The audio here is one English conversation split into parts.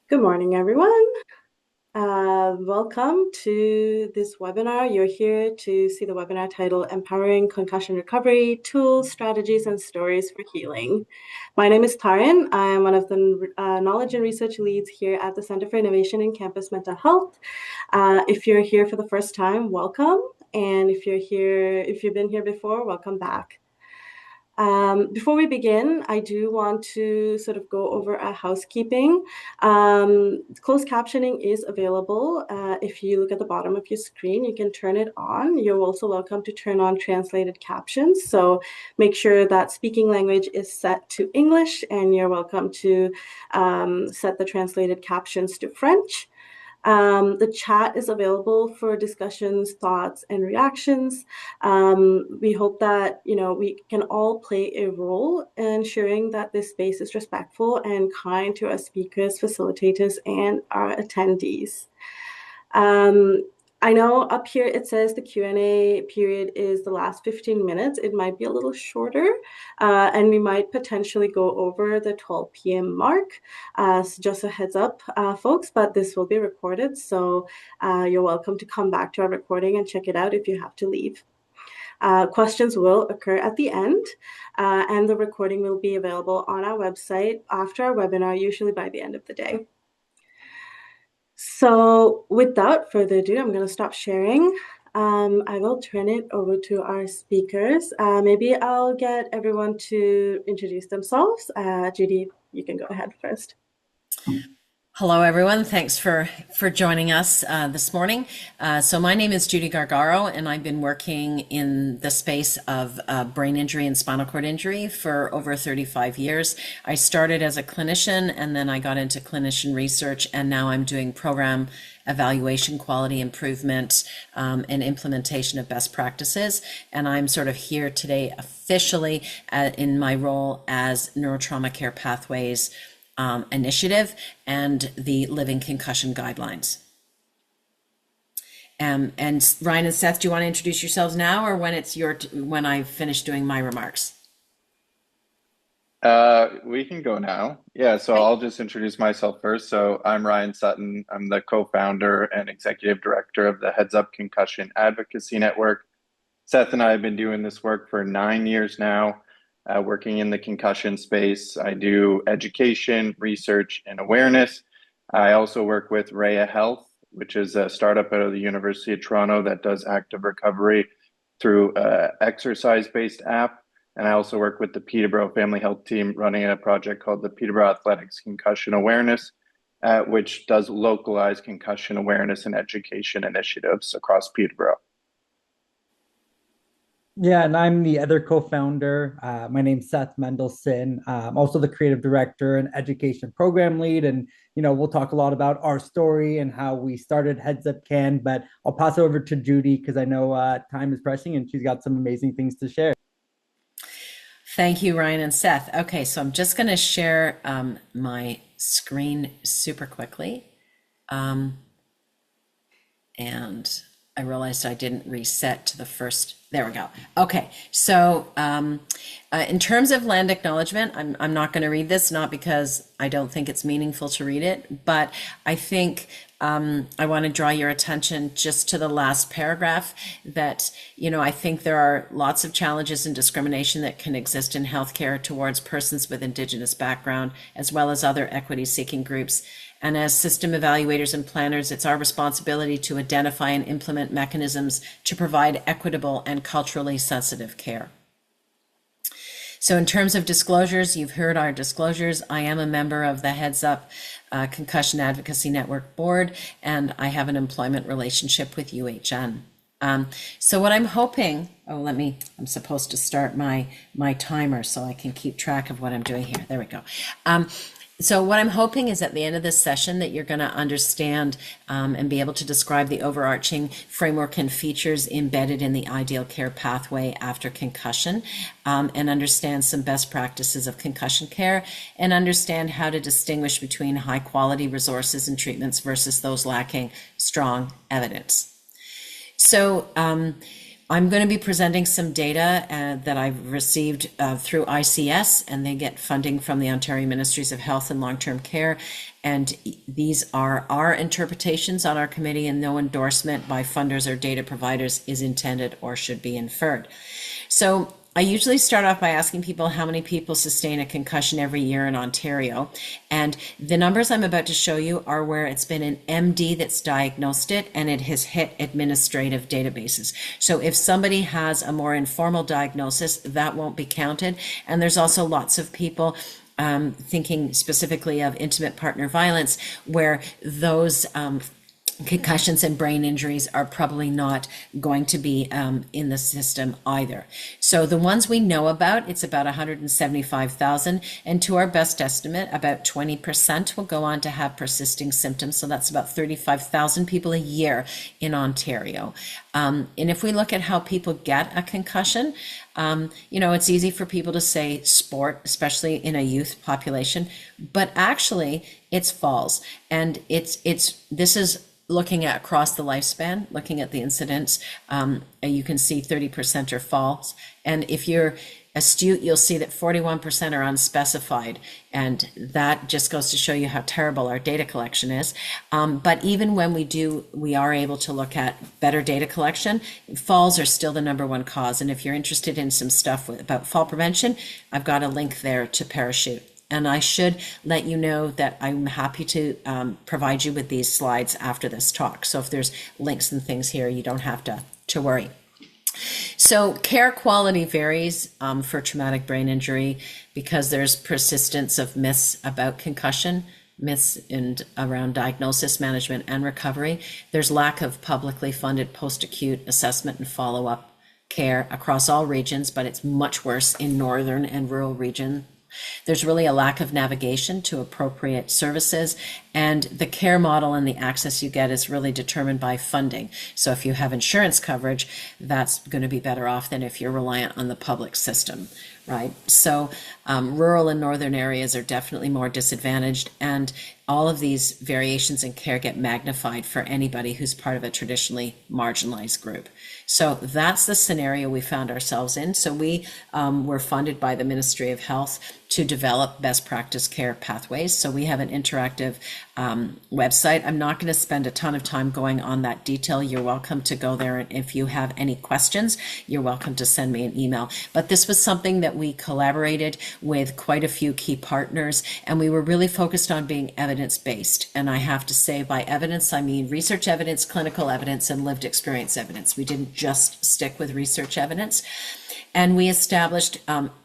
Good morning, everyone. Welcome to this webinar. You're here to see the webinar titled Empowering Concussion Recovery, Tools, Strategies, and Stories for Healing. My name is Taran. I'm one of the knowledge and research leads here at the Center for Innovation in Campus Mental Health. If you're here for the first time, welcome. And if you've been here before, welcome back. Before we begin, I do want to sort of go over a housekeeping. Closed captioning is available. If you look at the bottom of your screen, you can turn it on. You're also welcome to turn on translated captions. So make sure that speaking language is set to English, and you're welcome to set the translated captions to French. The chat is available for discussions, thoughts, and reactions. We hope that we can all play a role in ensuring that this space is respectful and kind to our speakers, facilitators, and our attendees. I know up here it says the Q&A period is the last 15 minutes. It might be a little shorter, and we might potentially go over the 12 p.m. mark. So just a heads up, folks, but this will be recorded, so you're welcome to come back to our recording and check it out if you have to leave. Questions will occur at the end, and the recording will be available on our website after our webinar, usually by the end of the day. So without further ado, I'm going to stop sharing. I will turn it over to our speakers. Maybe I'll get everyone to introduce themselves. Judy, you can go ahead first. Hello, everyone. Thanks for joining us this morning. So my name is Judy Gargaro, and I've been working in the space of brain injury and spinal cord injury for over 35 years. I started as a clinician, and then I got into clinician research, and now I'm doing program evaluation, quality improvement, and implementation of best practices. And I'm sort of here today officially in my role as Neurotrauma Care Pathways initiative and the Living Concussion Guidelines. And Ryan and Seth, do you want to introduce yourselves now, or when it's when I finish doing my remarks? We can go now. Yeah, so I'll just introduce myself first. So I'm Ryan Sutton. I'm the co-founder and executive director of the Headsup Concussion Advocacy Network. Seth and I have been doing this work for 9 years now. Working in the concussion space. I do education, research, and awareness. I also work with Rhea Health, which is a startup out of the University of Toronto that does active recovery through an exercise-based app. And I also work with the Peterborough Family Health Team running a project called the Peterborough Athletics Concussion Awareness, which does localized concussion awareness and education initiatives across Peterborough. Yeah, and I'm the other co-founder. My name's Seth Mendelson. I'm also the creative director and education program lead. And, we'll talk a lot about our story and how we started Heads Up Can, but I'll pass it over to Judy because I know time is pressing and she's got some amazing things to share. Thank you, Ryan and Seth. Okay, so I'm just going to share my screen super quickly. And I realized I didn't reset to the first. There we go. Okay, so in terms of land acknowledgement, I'm not going to read this, not because I don't think it's meaningful to read it, but I think I want to draw your attention just to the last paragraph that, I think there are lots of challenges and discrimination that can exist in healthcare towards persons with Indigenous background, as well as other equity-seeking groups. And as system evaluators and planners, it's our responsibility to identify and implement mechanisms to provide equitable and culturally sensitive care. So in terms of disclosures, you've heard our disclosures. I am a member of the Heads Up Concussion Advocacy Network board, and I have an employment relationship with UHN. So what I'm hoping, I'm supposed to start my timer so I can keep track of what I'm doing here. There we go. So what I'm hoping is at the end of this session that you're going to understand and be able to describe the overarching framework and features embedded in the ideal care pathway after concussion, and understand some best practices of concussion care, and understand how to distinguish between high quality resources and treatments versus those lacking strong evidence. So I'm going to be presenting some data that I've received through ICS, and they get funding from the Ontario Ministries of Health and Long-Term Care. And these are our interpretations on our committee, and no endorsement by funders or data providers is intended or should be inferred. So I usually start off by asking people how many people sustain a concussion every year in Ontario. And the numbers I'm about to show you are where it's been an MD that's diagnosed it and it has hit administrative databases. So if somebody has a more informal diagnosis, that won't be counted. And there's also lots of people thinking specifically of intimate partner violence, where those concussions and brain injuries are probably not going to be in the system either. So the ones we know about, it's about 175,000, and to our best estimate, about 20% will go on to have persisting symptoms. So that's about 35,000 people a year in Ontario. And if we look at how people get a concussion, it's easy for people to say sport, especially in a youth population, but actually it's falls. And this is looking at across the lifespan, looking at the incidence, you can see 30% are falls. And if you're astute, you'll see that 41% are unspecified. And that just goes to show you how terrible our data collection is. But even when we are able to look at better data collection, falls are still the #1 cause. And if you're interested in some stuff about fall prevention, I've got a link there to Parachute. And I should let you know that I'm happy to provide you with these slides after this talk. So if there's links and things here, you don't have to worry. So care quality varies for traumatic brain injury because there's persistence of myths about concussion, myths around diagnosis, management, and recovery. There's lack of publicly funded post-acute assessment and follow-up care across all regions, but it's much worse in northern and rural regions. There's really a lack of navigation to appropriate services, and the care model and the access you get is really determined by funding. So if you have insurance coverage, that's going to be better off than if you're reliant on the public system, right? So rural and northern areas are definitely more disadvantaged, and all of these variations in care get magnified for anybody who's part of a traditionally marginalized group. So that's the scenario we found ourselves in. So we were funded by the Ministry of Health to develop best practice care pathways. So we have an interactive website. I'm not going to spend a ton of time going on that detail. You're welcome to go there. And if you have any questions, you're welcome to send me an email. But this was something that we collaborated with quite a few key partners, and we were really focused on being evidence-based. And I have to say, by evidence, I mean research evidence, clinical evidence, and lived experience evidence. We didn't just stick with research evidence. And we established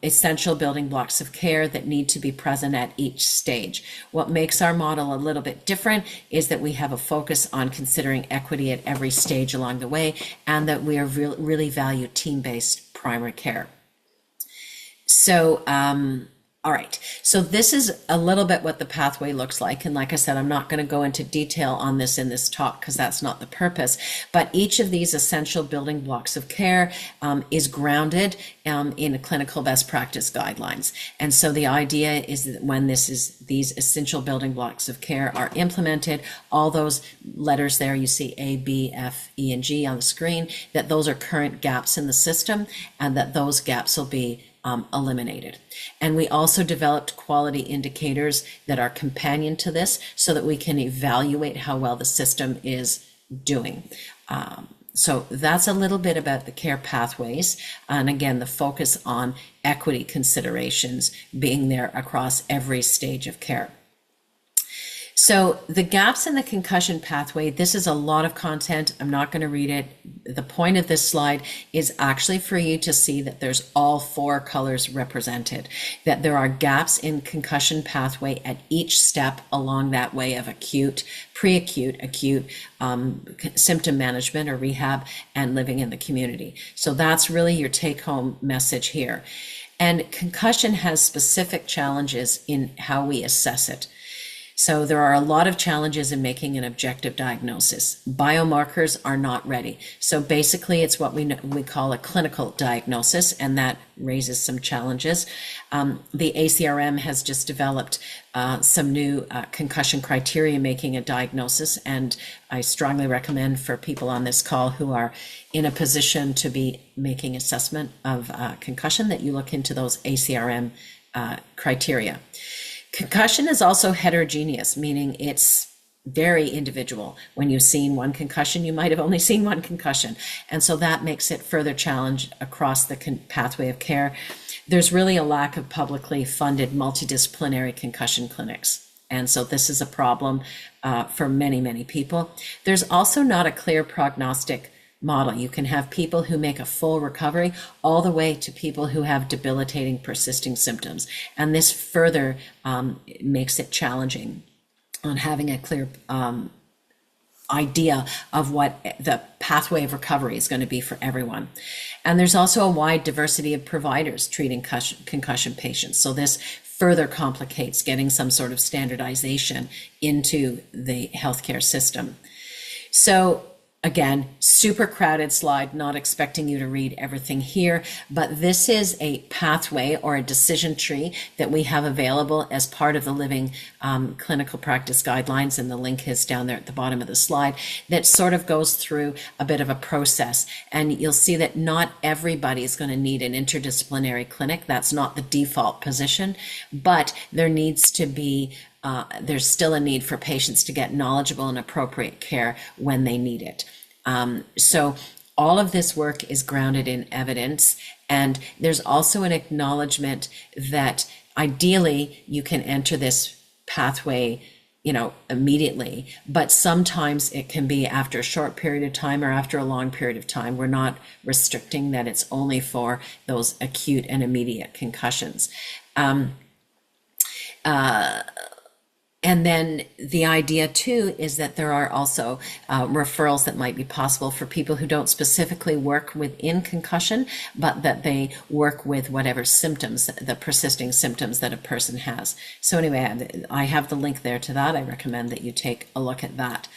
essential building blocks of care that need to be present at each stage. What makes our model a little bit different is that we have a focus on considering equity at every stage along the way, and that we are really value team-based primary care. So, all right, so this is a little bit what the pathway looks like. And like I said, I'm not going to go into detail on this in this talk because that's not the purpose. But each of these essential building blocks of care is grounded in clinical best practice guidelines. And so the idea is that when these essential building blocks of care are implemented, all those letters there you see A, B, F, E, and G on the screen, that those are current gaps in the system, and that those gaps will be eliminated. And we also developed quality indicators that are companion to this so that we can evaluate how well the system is doing. So that's a little bit about the care pathways. And again, the focus on equity considerations being there across every stage of care. So the gaps in the concussion pathway, this is a lot of content. I'm not going to read it. The point of this slide is actually for you to see that there's all 4 colors represented, that there are gaps in concussion pathway at each step along that way of acute, pre-acute, acute symptom management or rehab, and living in the community. So that's really your take-home message here. And concussion has specific challenges in how we assess it. So there are a lot of challenges in making an objective diagnosis. Biomarkers are not ready. So basically it's what we call a clinical diagnosis, and that raises some challenges. The ACRM has just developed some new concussion criteria making a diagnosis, and I strongly recommend for people on this call who are in a position to be making assessment of concussion that you look into those ACRM criteria. Concussion is also heterogeneous, meaning it's very individual. When you've seen one concussion, you might have only seen one concussion. And so that makes it further challenged across the pathway of care. There's really a lack of publicly funded multidisciplinary concussion clinics. And so this is a problem for many, many people. There's also not a clear prognostic model. You can have people who make a full recovery all the way to people who have debilitating persisting symptoms. And this further makes it challenging on having a clear idea of what the pathway of recovery is going to be for everyone. And there's also a wide diversity of providers treating concussion patients. So this further complicates getting some sort of standardization into the healthcare system. So again, super crowded slide, not expecting you to read everything here, but this is a pathway or a decision tree that we have available as part of the Living Clinical Practice Guidelines, and the link is down there at the bottom of the slide, that sort of goes through a bit of a process. And you'll see that not everybody is going to need an interdisciplinary clinic. That's not the default position, but there needs to be there's still a need for patients to get knowledgeable and appropriate care when they need it. So all of this work is grounded in evidence, and there's also an acknowledgement that ideally you can enter this pathway, immediately, but sometimes it can be after a short period of time or after a long period of time. We're not restricting that it's only for those acute and immediate concussions. And then the idea too is that there are also referrals that might be possible for people who don't specifically work within concussion, but that they work with whatever symptoms, the persisting symptoms that a person has. So anyway, I have the link there to that. I recommend that you take a look at that.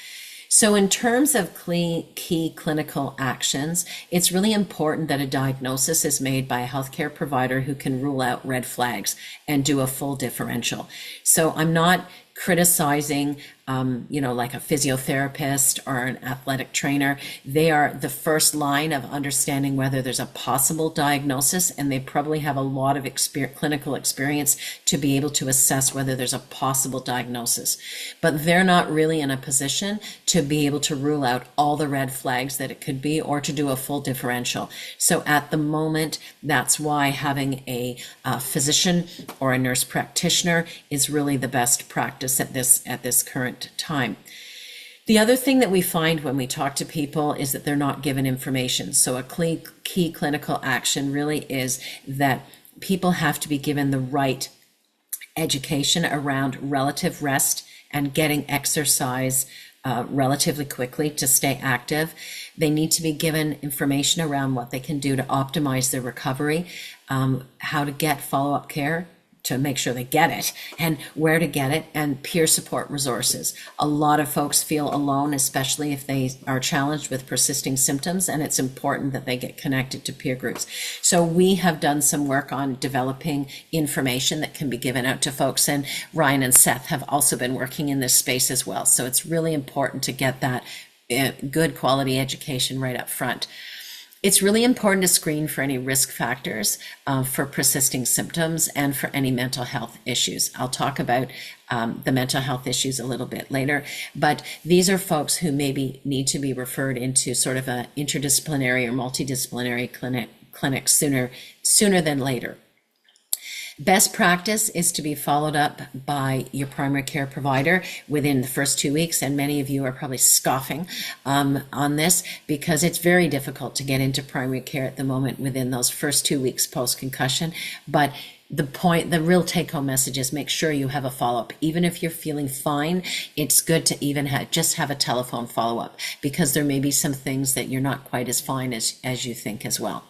So in terms of key clinical actions, it's really important that a diagnosis is made by a healthcare provider who can rule out red flags and do a full differential. So I'm not criticizing, like a physiotherapist or an athletic trainer. They are the first line of understanding whether there's a possible diagnosis, and they probably have a lot of clinical experience to be able to assess whether there's a possible diagnosis. But they're not really in a position to be able to rule out all the red flags that it could be, or to do a full differential. So at the moment, that's why having a physician or a nurse practitioner is really the best practice at this current time. The other thing that we find when we talk to people is that they're not given information. So a key clinical action really is that people have to be given the right education around relative rest and getting exercise relatively quickly to stay active. They need to be given information around what they can do to optimize their recovery, how to get follow-up care to make sure they get it, and where to get it, and peer support resources. A lot of folks feel alone, especially if they are challenged with persisting symptoms, and it's important that they get connected to peer groups. So we have done some work on developing information that can be given out to folks, and Ryan and Seth have also been working in this space as well. So it's really important to get that good quality education right up front. It's really important to screen for any risk factors for persisting symptoms and for any mental health issues. I'll talk about the mental health issues a little bit later, but these are folks who maybe need to be referred into sort of an interdisciplinary or multidisciplinary clinic sooner than later. Best practice is to be followed up by your primary care provider within the first 2 weeks, and many of you are probably scoffing on this because it's very difficult to get into primary care at the moment within those first 2 weeks post-concussion. But the real take-home message is make sure you have a follow-up. Even if you're feeling fine, it's good to even just have a telephone follow-up, because there may be some things that you're not quite as fine as you think as well.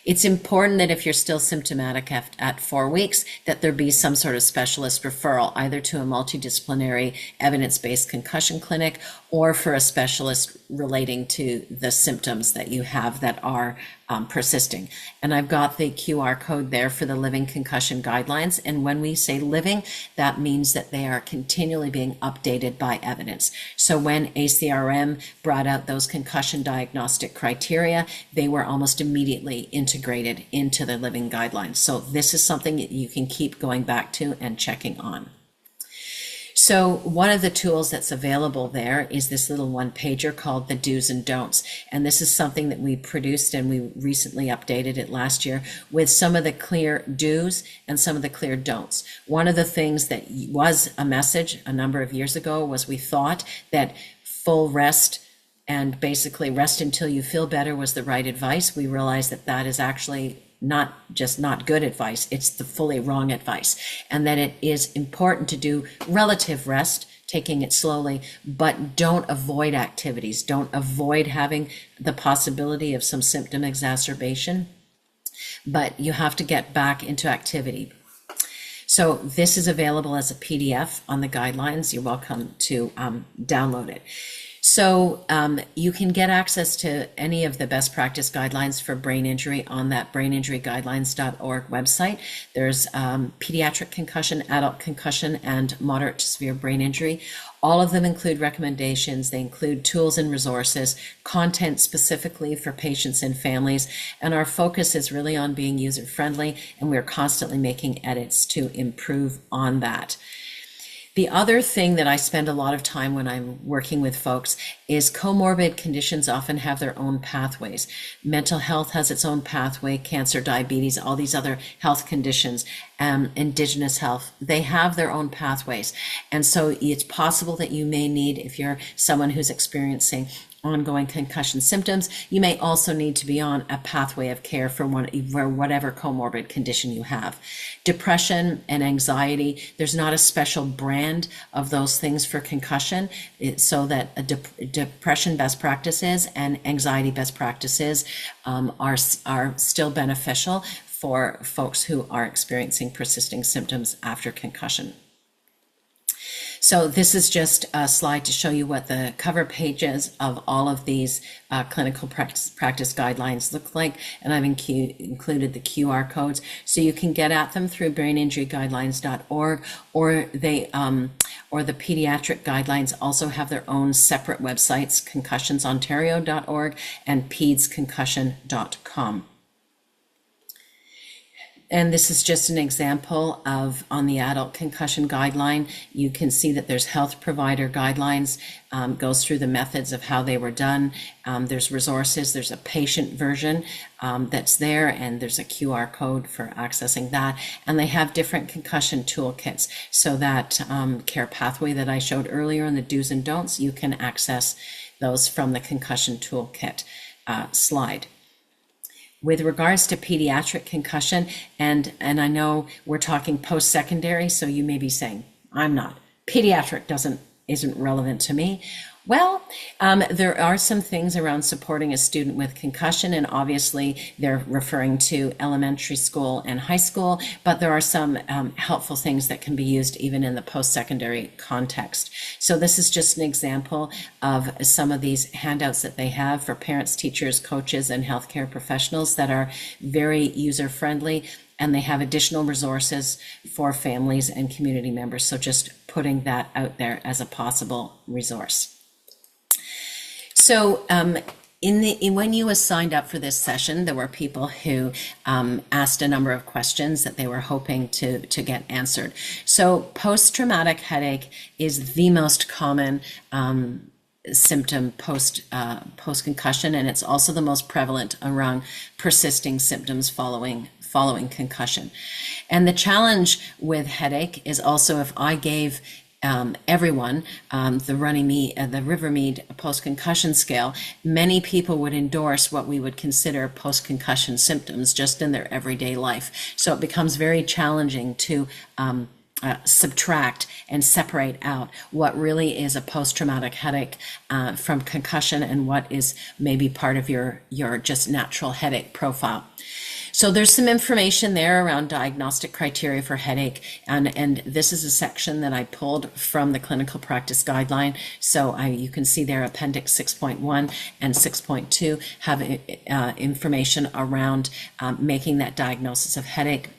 It's important that if you're still symptomatic at 4 weeks, that there be some sort of specialist referral, either to a multidisciplinary evidence-based concussion clinic or for a specialist relating to the symptoms that you have that are persisting. And I've got the QR code there for the living concussion guidelines. And when we say living, that means that they are continually being updated by evidence. So when ACRM brought out those concussion diagnostic criteria, they were almost immediately integrated into the living guidelines. So this is something that you can keep going back to and checking on. So one of the tools that's available there is this little one-pager called the do's and don'ts. And this is something that we produced, and we recently updated it last year with some of the clear do's and some of the clear don'ts. One of the things that was a message a number of years ago was we thought that full rest and basically rest until you feel better was the right advice. We realized that that is actually not just not good advice, it's the fully wrong advice. And that it is important to do relative rest, taking it slowly, but don't avoid activities. Don't avoid having the possibility of some symptom exacerbation, but you have to get back into activity. So this is available as a PDF on the guidelines. You're welcome to download it. So you can get access to any of the best practice guidelines for brain injury on that braininjuryguidelines.org website. There's pediatric concussion, adult concussion, and moderate to severe brain injury. All of them include recommendations. They include tools and resources, content specifically for patients and families. And our focus is really on being user-friendly, and we're constantly making edits to improve on that. The other thing that I spend a lot of time when I'm working with folks is comorbid conditions often have their own pathways. Mental health has its own pathway, cancer, diabetes, all these other health conditions, indigenous health, they have their own pathways. And so it's possible that you may need, if you're someone who's experiencing ongoing concussion symptoms, you may also need to be on a pathway of care for whatever comorbid condition you have. Depression and anxiety, there's not a special brand of those things for concussion, so that depression best practices and anxiety best practices are still beneficial for folks who are experiencing persisting symptoms after concussion. So this is just a slide to show you what the cover pages of all of these clinical practice guidelines look like, and I've included the QR codes so you can get at them through braininjuryguidelines.org, or the pediatric guidelines also have their own separate websites, concussionsontario.org and pedsconcussion.com. And this is just an example of, on the adult concussion guideline, you can see that there's health provider guidelines, goes through the methods of how they were done. There's resources, there's a patient version that's there, and there's a QR code for accessing that. And they have different concussion toolkits. So that care pathway that I showed earlier in the do's and don'ts, you can access those from the concussion toolkit slide. With regards to pediatric concussion, and I know we're talking post-secondary, so you may be saying, I'm not. Pediatric isn't relevant to me. Well, there are some things around supporting a student with concussion, and obviously they're referring to elementary school and high school, but there are some helpful things that can be used even in the post-secondary context. So this is just an example of some of these handouts that they have for parents, teachers, coaches, and healthcare professionals that are very user-friendly, and they have additional resources for families and community members. So just putting that out there as a possible resource. So when you signed up for this session, there were people who asked a number of questions that they were hoping to get answered. So post-traumatic headache is the most common symptom post-concussion, and it's also the most prevalent around persisting symptoms following concussion. And the challenge with headache is also, if I gave everyone the Rivermead post-concussion scale, many people would endorse what we would consider post-concussion symptoms just in their everyday life. So it becomes very challenging to subtract and separate out what really is a post-traumatic headache from concussion and what is maybe part of your just natural headache profile. So there's some information there around diagnostic criteria for headache, and this is a section that I pulled from the clinical practice guideline. So you can see there Appendix 6.1 and 6.2 have information around making that diagnosis of headache.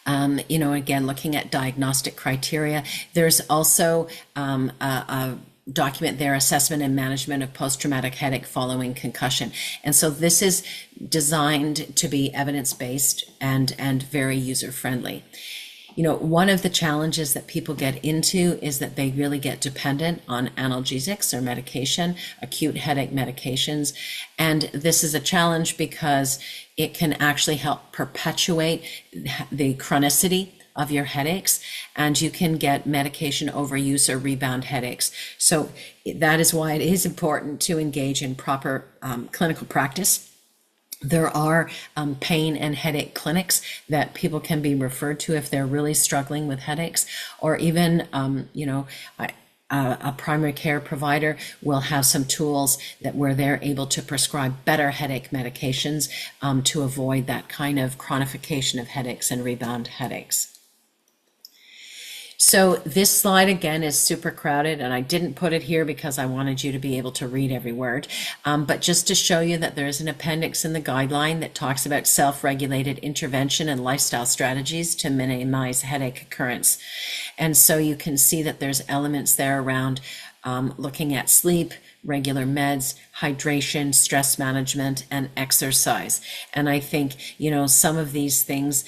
Again, looking at diagnostic criteria. There's also a document there, assessment and management of post-traumatic headache following concussion. And so this is designed to be evidence-based and very user-friendly. One of the challenges that people get into is that they really get dependent on analgesics or medication, acute headache medications. And this is a challenge because it can actually help perpetuate the chronicity of your headaches, and you can get medication overuse or rebound headaches. So that is why it is important to engage in proper clinical practice. There are pain and headache clinics that people can be referred to if they're really struggling with headaches, or even, a primary care provider will have some tools where they're able to prescribe better headache medications to avoid that kind of chronification of headaches and rebound headaches. So this slide again is super crowded, and I didn't put it here because I wanted you to be able to read every word, but just to show you that there is an appendix in the guideline that talks about self-regulated intervention and lifestyle strategies to minimize headache occurrence. And so you can see that there's elements there around looking at sleep, regular meds, hydration, stress management, and exercise. And I think, some of these things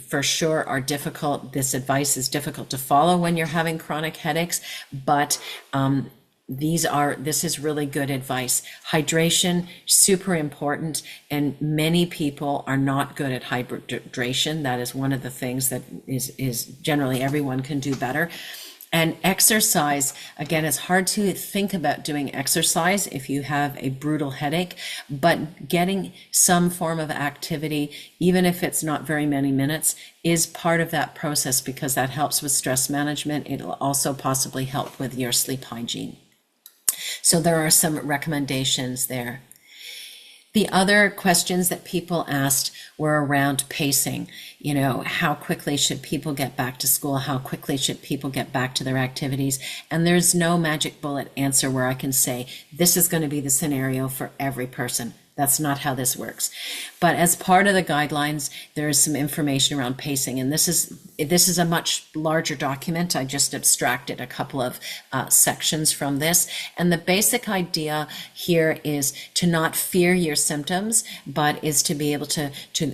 for sure are difficult. This advice is difficult to follow when you're having chronic headaches, but this is really good advice. Hydration, super important, and many people are not good at hydration. That is one of the things that is generally everyone can do better. And exercise, again, it's hard to think about doing exercise if you have a brutal headache, but getting some form of activity, even if it's not very many minutes, is part of that process because that helps with stress management. It'll also possibly help with your sleep hygiene. So there are some recommendations there. The other questions that people asked were around pacing. How quickly should people get back to school? How quickly should people get back to their activities? And there's no magic bullet answer where I can say, this is going to be the scenario for every person. That's not how this works. But as part of the guidelines, there is some information around pacing. And this is a much larger document. I just abstracted a couple of sections from this. And the basic idea here is to not fear your symptoms, but is to be able to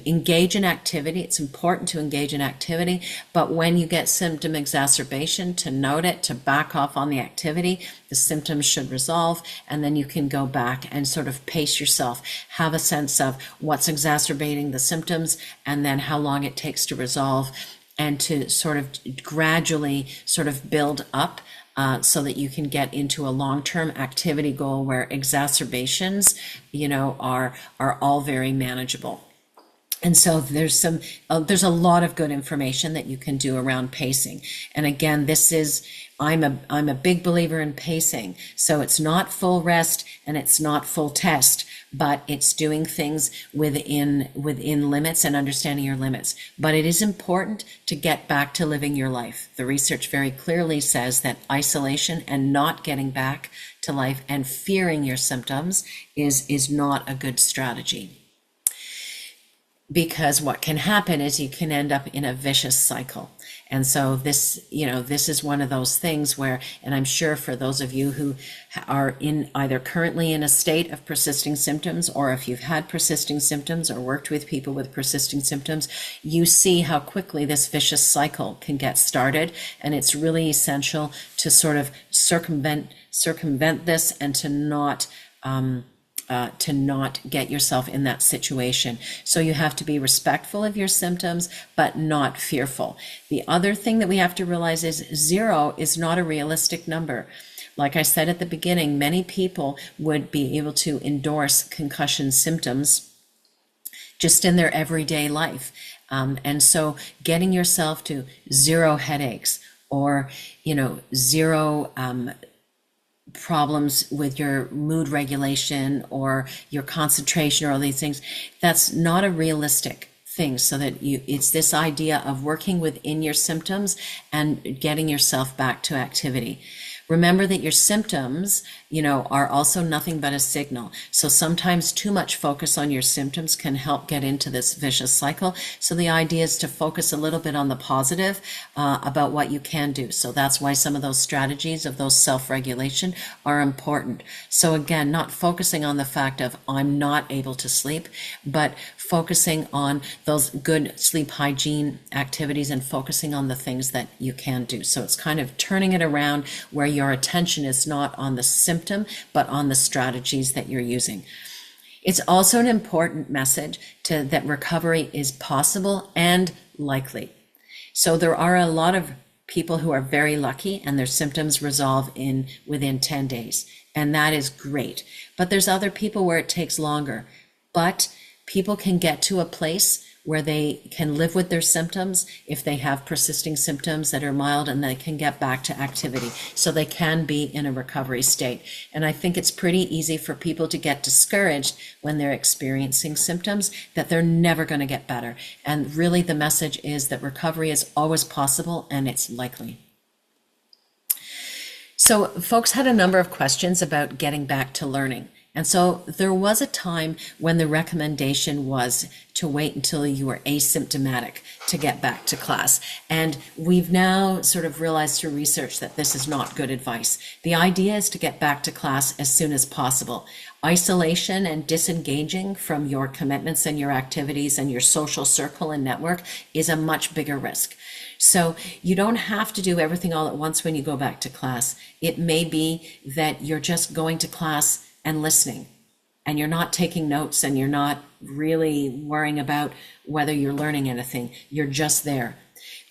engage in activity. It's important to engage in activity, but when you get symptom exacerbation, to note it, to back off on the activity. The symptoms should resolve, and then you can go back and sort of pace yourself, have a sense of what's exacerbating the symptoms, and then how long it takes to resolve, and to sort of gradually sort of build up so that you can get into a long-term activity goal where exacerbations, are all very manageable. And so there's a lot of good information that you can do around pacing. And again, I'm a big believer in pacing. So it's not full rest and it's not full test, but it's doing things within limits and understanding your limits. But it is important to get back to living your life. The research very clearly says that isolation and not getting back to life and fearing your symptoms is not a good strategy. Because what can happen is you can end up in a vicious cycle. And so this is one of those things where, and I'm sure for those of you who are either currently in a state of persisting symptoms, or if you've had persisting symptoms or worked with people with persisting symptoms, you see how quickly this vicious cycle can get started. And it's really essential to sort of circumvent this and to not get yourself in that situation. So you have to be respectful of your symptoms, but not fearful. The other thing that we have to realize is 0 is not a realistic number. Like I said at the beginning, many people would be able to endorse concussion symptoms just in their everyday life. And so getting yourself to 0 headaches or, 0 problems with your mood regulation or your concentration or all these things, that's not a realistic thing. So that it's this idea of working within your symptoms and getting yourself back to activity. Remember that your symptoms, are also nothing but a signal. So sometimes too much focus on your symptoms can help get into this vicious cycle. So the idea is to focus a little bit on the positive about what you can do. So that's why some of those strategies of those self-regulation are important. So again, not focusing on the fact of I'm not able to sleep, but focusing on those good sleep hygiene activities and focusing on the things that you can do. So it's kind of turning it around where your attention is not on the symptom, but on the strategies that you're using. It's also an important message that recovery is possible and likely. So there are a lot of people who are very lucky and their symptoms resolve within 10 days. And that is great. But there's other people where it takes longer. But people can get to a place where they can live with their symptoms if they have persisting symptoms that are mild, and they can get back to activity. So they can be in a recovery state. And I think it's pretty easy for people to get discouraged when they're experiencing symptoms that they're never going to get better. And really the message is that recovery is always possible and it's likely. So folks had a number of questions about getting back to learning. And so there was a time when the recommendation was to wait until you were asymptomatic to get back to class. And we've now sort of realized through research that this is not good advice. The idea is to get back to class as soon as possible. Isolation and disengaging from your commitments and your activities and your social circle and network is a much bigger risk. So you don't have to do everything all at once when you go back to class. It may be that you're just going to class and listening, and you're not taking notes, and you're not really worrying about whether you're learning anything. You're just there.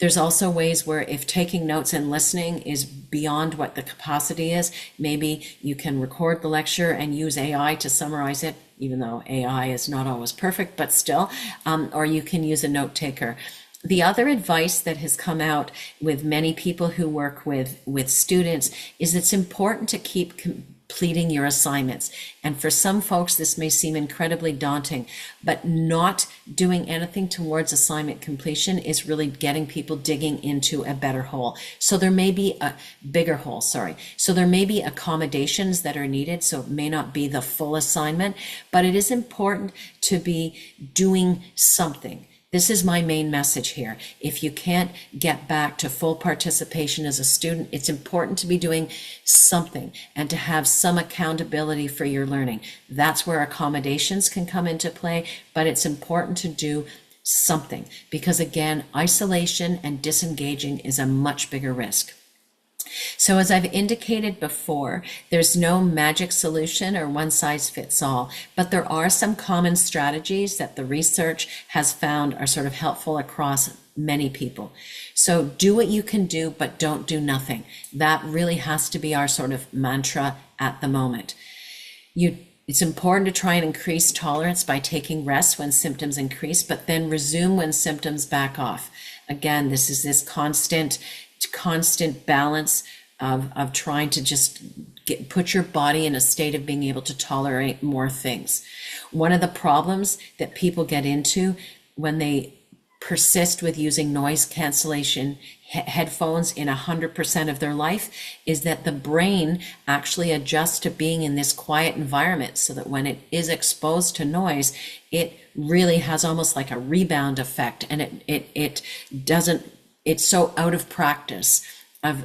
There's also ways where if taking notes and listening is beyond what the capacity is, maybe you can record the lecture and use AI to summarize it, even though AI is not always perfect, but still, or you can use a note taker. The other advice that has come out with many people who work with students is it's important to keep completing your assignments. And for some folks, this may seem incredibly daunting, but not doing anything towards assignment completion is really getting people digging into a better hole. So there may be a bigger hole, sorry. So there may be accommodations that are needed. So it may not be the full assignment, but it is important to be doing something. This is my main message here. If you can't get back to full participation as a student, it's important to be doing something and to have some accountability for your learning. That's where accommodations can come into play, but it's important to do something because, again, isolation and disengaging is a much bigger risk. So as I've indicated before, there's no magic solution or one size fits all, but there are some common strategies that the research has found are sort of helpful across many people. So do what you can do, but don't do nothing. That really has to be our sort of mantra at the moment. It's important to try and increase tolerance by taking rest when symptoms increase, but then resume when symptoms back off. Again, this is this constant balance of trying to just put your body in a state of being able to tolerate more things. One of the problems that people get into when they persist with using noise cancellation headphones in 100% of their life is that the brain actually adjusts to being in this quiet environment so that when it is exposed to noise, it really has almost like a rebound effect, and it doesn't. It's so out of practice of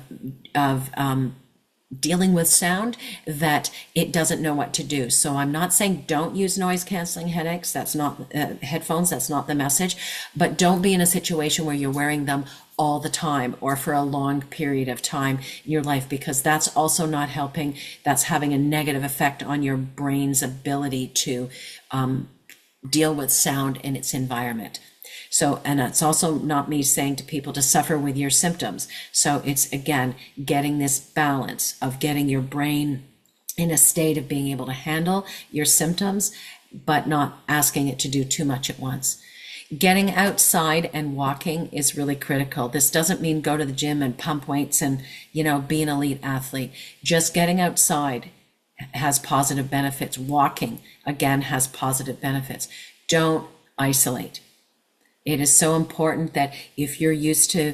dealing with sound that it doesn't know what to do. So I'm not saying don't use noise canceling headaches. That's not headphones. That's not the message. But don't be in a situation where you're wearing them all the time or for a long period of time in your life, because that's also not helping. That's having a negative effect on your brain's ability to deal with sound in its environment. So, and it's also not me saying to people to suffer with your symptoms. So it's, again, getting this balance of getting your brain in a state of being able to handle your symptoms, but not asking it to do too much at once. Getting outside and walking is really critical. This doesn't mean go to the gym and pump weights and, be an elite athlete. Just getting outside has positive benefits. Walking, again, has positive benefits. Don't isolate. It is so important that if you're used to,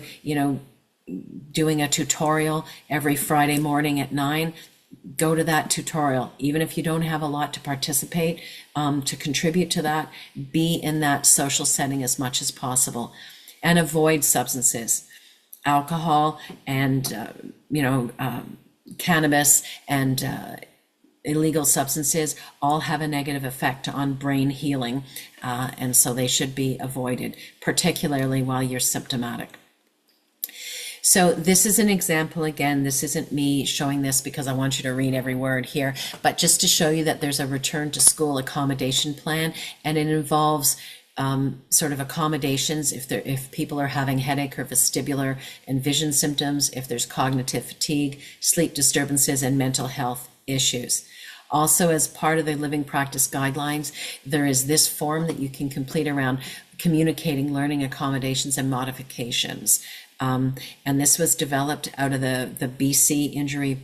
doing a tutorial every Friday morning at 9, go to that tutorial. Even if you don't have a lot to participate, to contribute to that, be in that social setting as much as possible, and avoid substances, alcohol and, cannabis and illegal substances all have a negative effect on brain healing, and so they should be avoided, particularly while you're symptomatic. So this is an example. Again, this isn't me showing this because I want you to read every word here, but just to show you that there's a return to school accommodation plan, and it involves sort of accommodations if people are having headache or vestibular and vision symptoms, if there's cognitive fatigue, sleep disturbances, and mental health issues. Also, as part of the living practice guidelines, there is this form that you can complete around communicating learning accommodations and modifications. And this was developed out of the BC Injury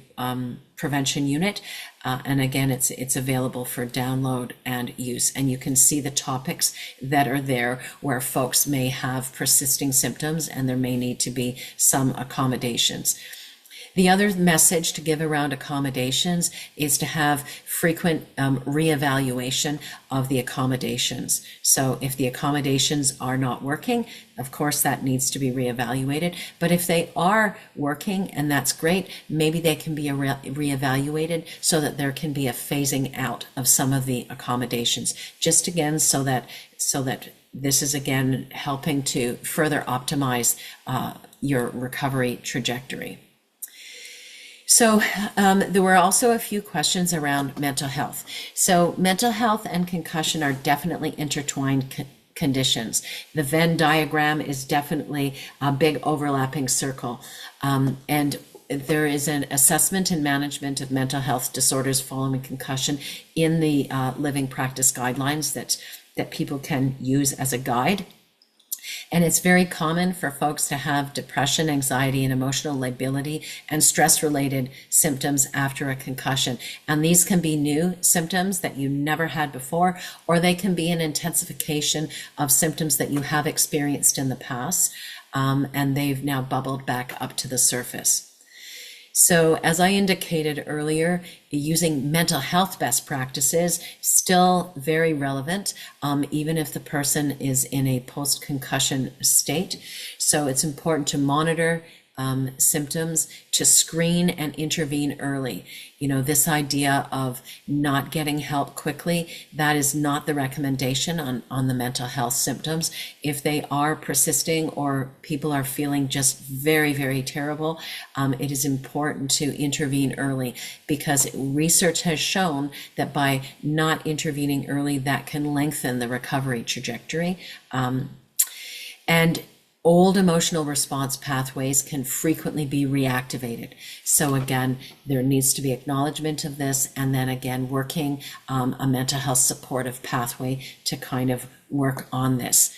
Prevention Unit. And again, it's available for download and use. And you can see the topics that are there where folks may have persisting symptoms and there may need to be some accommodations. The other message to give around accommodations is to have frequent reevaluation of the accommodations. So if the accommodations are not working, of course that needs to be reevaluated. But if they are working, and that's great, maybe they can be reevaluated so that there can be a phasing out of some of the accommodations. Just again, so that this is again helping to further optimize your recovery trajectory. So there were also a few questions around mental health. So mental health and concussion are definitely intertwined conditions. The Venn diagram is definitely a big overlapping circle. And there is an assessment and management of mental health disorders following concussion in the living practice guidelines that people can use as a guide. And it's very common for folks to have depression, anxiety, and emotional lability and stress-related symptoms after a concussion. And these can be new symptoms that you never had before, or they can be an intensification of symptoms that you have experienced in the past, and they've now bubbled back up to the surface. So as I indicated earlier, using mental health best practices still very relevant, even if the person is in a post-concussion state. So it's important to monitor symptoms, to screen and intervene early. This idea of not getting help quickly, that is not the recommendation on the mental health symptoms. If they are persisting or people are feeling just very, very terrible, it is important to intervene early, because research has shown that by not intervening early, that can lengthen the recovery trajectory. And old emotional response pathways can frequently be reactivated. So again, there needs to be acknowledgement of this, and then again, working a mental health supportive pathway to kind of work on this.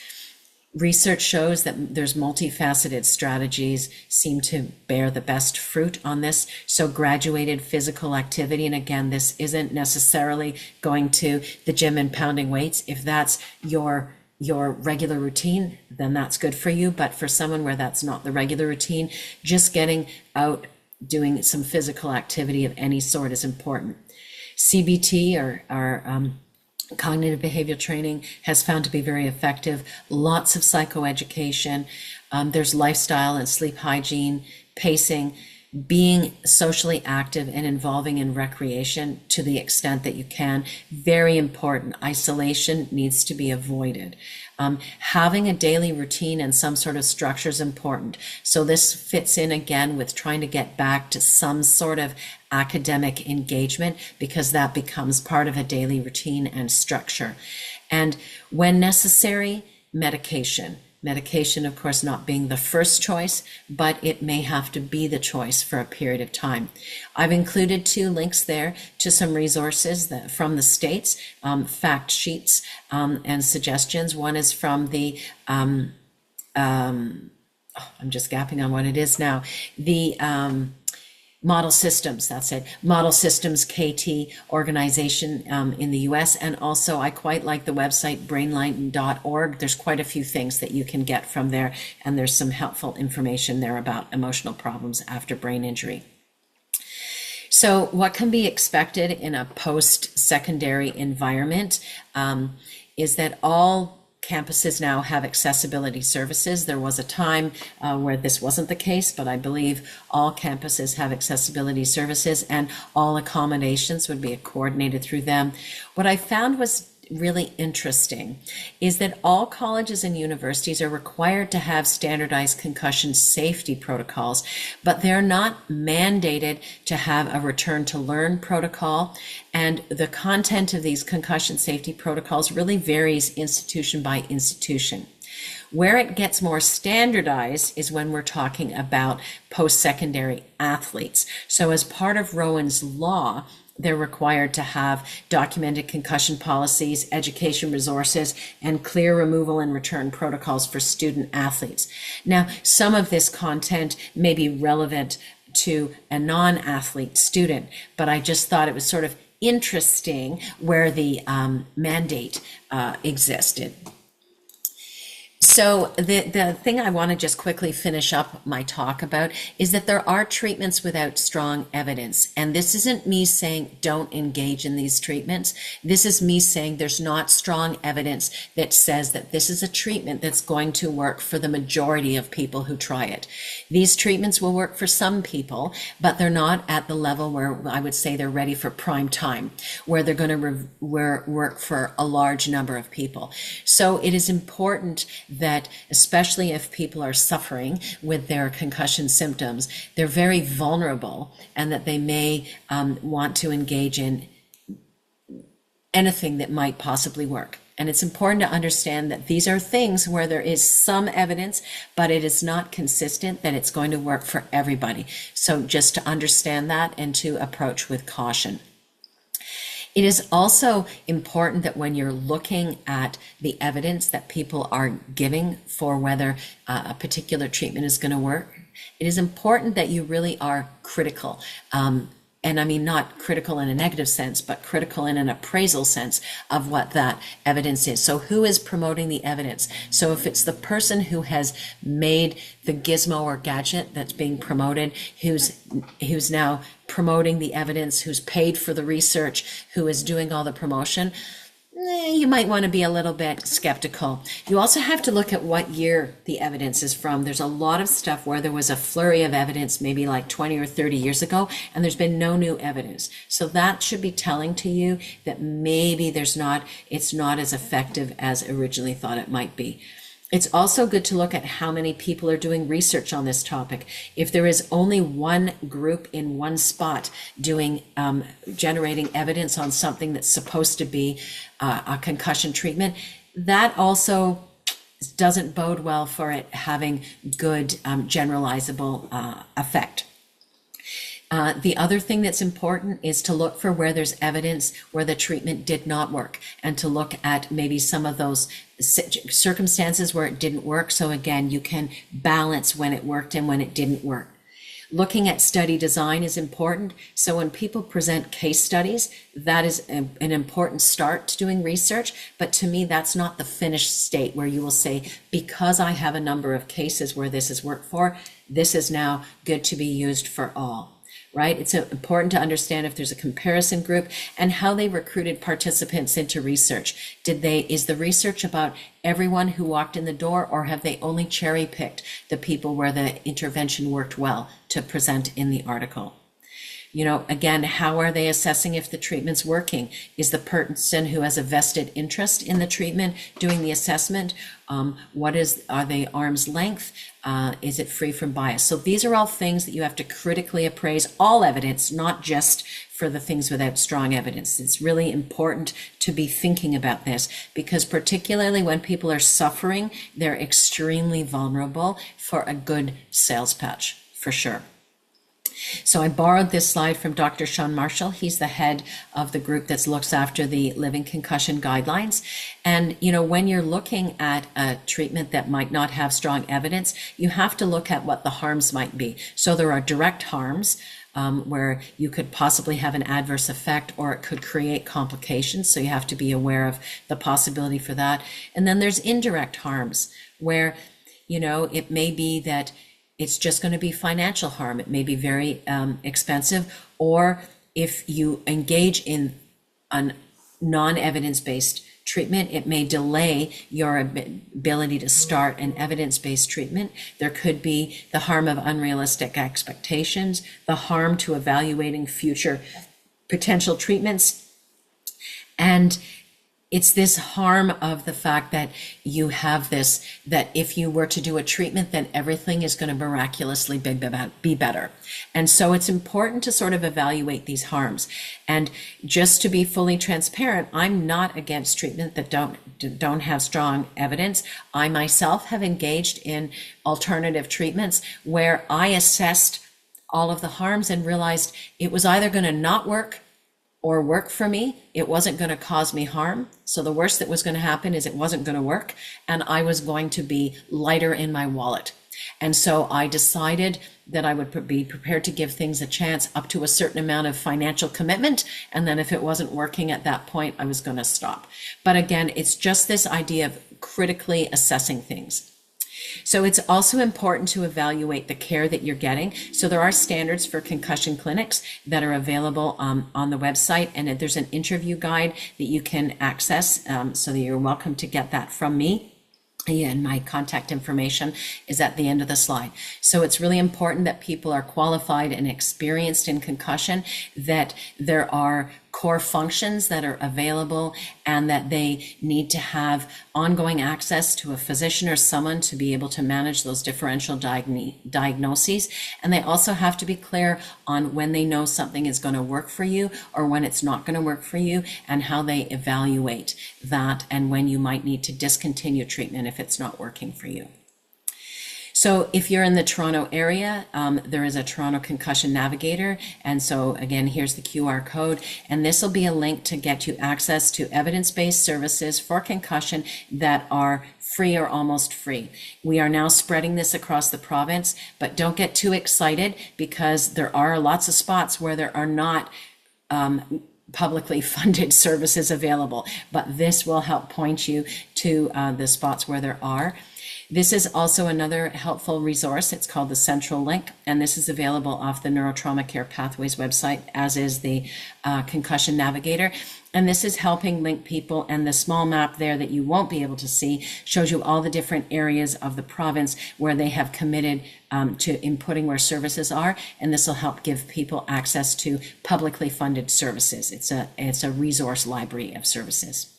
Research shows that there's multifaceted strategies seem to bear the best fruit on this. So graduated physical activity, and again, this isn't necessarily going to the gym and pounding weights. If that's your regular routine, then that's good for you. But for someone where that's not the regular routine, just getting out, doing some physical activity of any sort is important. CBT or cognitive behavioral training has found to be very effective. Lots of psychoeducation. There's lifestyle and sleep hygiene, pacing, being socially active and involving in recreation to the extent that you can. Very important. Isolation needs to be avoided. Having a daily routine and some sort of structure is important. So this fits in again with trying to get back to some sort of academic engagement, because that becomes part of a daily routine and structure. And when necessary, medication. medication, of course, not being the first choice, but it may have to be the choice for a period of time. I've included 2 links there to some resources from the States, fact sheets and suggestions. One is from the, I'm just gapping on what it is now, the Model Systems, that's it. Model Systems KT organization in the US. And also I quite like the website brainline.org. There's quite a few things that you can get from there. And there's some helpful information there about emotional problems after brain injury. So what can be expected in a post-secondary environment is that all campuses now have accessibility services. There was a time where this wasn't the case, but I believe all campuses have accessibility services and all accommodations would be coordinated through them. What I found was really interesting is that all colleges and universities are required to have standardized concussion safety protocols, but they're not mandated to have a return to learn protocol. And the content of these concussion safety protocols really varies institution by institution. Where it gets more standardized is when we're talking about post-secondary athletes. So as part of Rowan's Law, they're required to have documented concussion policies, education resources, and clear removal and return protocols for student athletes. Now, some of this content may be relevant to a non-athlete student, but I just thought it was sort of interesting where the mandate existed. So the thing I want to just quickly finish up my talk about is that there are treatments without strong evidence. And this isn't me saying don't engage in these treatments. This is me saying there's not strong evidence that says that this is a treatment that's going to work for the majority of people who try it. These treatments will work for some people, but they're not at the level where I would say they're ready for prime time, where they're going to work for a large number of people. So it is important that, especially if people are suffering with their concussion symptoms, they're very vulnerable and that they may want to engage in anything that might possibly work. And it's important to understand that these are things where there is some evidence, but it is not consistent that it's going to work for everybody. So just to understand that and to approach with caution. It is also important that when you're looking at the evidence that people are giving for whether a particular treatment is going to work, it is important that you really are critical. And I mean, not critical in a negative sense, but critical in an appraisal sense of what that evidence is. So who is promoting the evidence? So if it's the person who has made the gizmo or gadget that's being promoted, who's now promoting the evidence, who's paid for the research, who is doing all the promotion, you might want to be a little bit skeptical. You also have to look at what year the evidence is from. There's a lot of stuff where there was a flurry of evidence maybe like 20 or 30 years ago, and there's been no new evidence. So that should be telling to you that maybe it's not as effective as originally thought it might be. It's also good to look at how many people are doing research on this topic. If there is only one group in one spot doing generating evidence on something that's supposed to be a concussion treatment, that also doesn't bode well for it having good generalizable effect. The other thing that's important is to look for where there's evidence where the treatment did not work, and to look at maybe some of those circumstances where it didn't work. So again, you can balance when it worked and when it didn't work. Looking at study design is important. So when people present case studies, that is an important start to doing research. But to me, that's not the finished state where you will say, because I have a number of cases where this has worked for, this is now good to be used for all. Right? It's important to understand if there's a comparison group and how they recruited participants into research. Is the research about everyone who walked in the door, or have they only cherry picked the people where the intervention worked well to present in the article? You know, again, how are they assessing if the treatment's working? Is the person who has a vested interest in the treatment doing the assessment? Are they arm's length? Is it free from bias? So these are all things that you have to critically appraise all evidence, not just for the things without strong evidence. It's really important to be thinking about this, because particularly when people are suffering, they're extremely vulnerable for a good sales pitch, for sure. So I borrowed this slide from Dr. Sean Marshall. He's the head of the group that looks after the living concussion guidelines. And, you know, when you're looking at a treatment that might not have strong evidence, you have to look at what the harms might be. So there are direct harms, where you could possibly have an adverse effect, or it could create complications. So you have to be aware of the possibility for that. And then there's indirect harms where, you know, it may be that it's just going to be financial harm. It may be very expensive, or if you engage in a non-evidence-based treatment, it may delay your ability to start an evidence-based treatment. There could be the harm of unrealistic expectations, the harm to evaluating future potential treatments, and it's this harm of the fact that you have this, that if you were to do a treatment, then everything is going to miraculously be better. And so it's important to sort of evaluate these harms. And just to be fully transparent, I'm not against treatment that don't have strong evidence. I myself have engaged in alternative treatments where I assessed all of the harms and realized it was either going to not work or work for me. It wasn't going to cause me harm. So the worst that was going to happen is it wasn't going to work, and I was going to be lighter in my wallet. And so I decided that I would be prepared to give things a chance up to a certain amount of financial commitment. And then if it wasn't working at that point, I was going to stop. But again, it's just this idea of critically assessing things. So it's also important to evaluate the care that you're getting. So there are standards for concussion clinics that are available on the website, and there's an interview guide that you can access, so that you're welcome to get that from me. And my contact information is at the end of the slide. So it's really important that people are qualified and experienced in concussion, that there are core functions that are available, and that they need to have ongoing access to a physician or someone to be able to manage those differential diagnoses. And they also have to be clear on when they know something is going to work for you or when it's not going to work for you, and how they evaluate that, and when you might need to discontinue treatment if it's not working for you. So if you're in the Toronto area, there is a Toronto Concussion Navigator. And so again, here's the QR code, and this will be a link to get you access to evidence-based services for concussion that are free or almost free. We are now spreading this across the province, but don't get too excited, because there are lots of spots where there are not publicly funded services available, but this will help point you to the spots where there are. This is also another helpful resource. It's called the Central Link, and this is available off the Neurotrauma Care Pathways website, as is the Concussion Navigator. And this is helping link people, and the small map there that you won't be able to see shows you all the different areas of the province where they have committed to inputting where services are, and this will help give people access to publicly funded services. It's a resource library of services.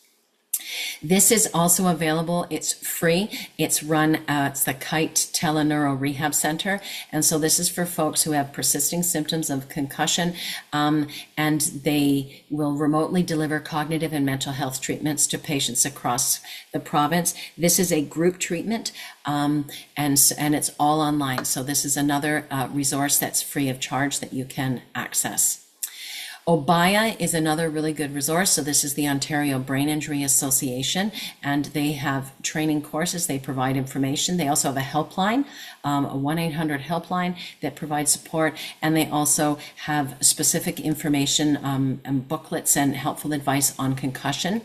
This is also available. It's free. It's run, it's the Kite Teleneuro Rehab Center. And so this is for folks who have persisting symptoms of concussion, and they will remotely deliver cognitive and mental health treatments to patients across the province. This is a group treatment, and it's all online. So this is another resource that's free of charge that you can access. OBIA is another really good resource. So this is the Ontario Brain Injury Association, and they have training courses. They provide information. They also have a helpline, a 1-800 helpline that provides support, and they also have specific information and booklets and helpful advice on concussion.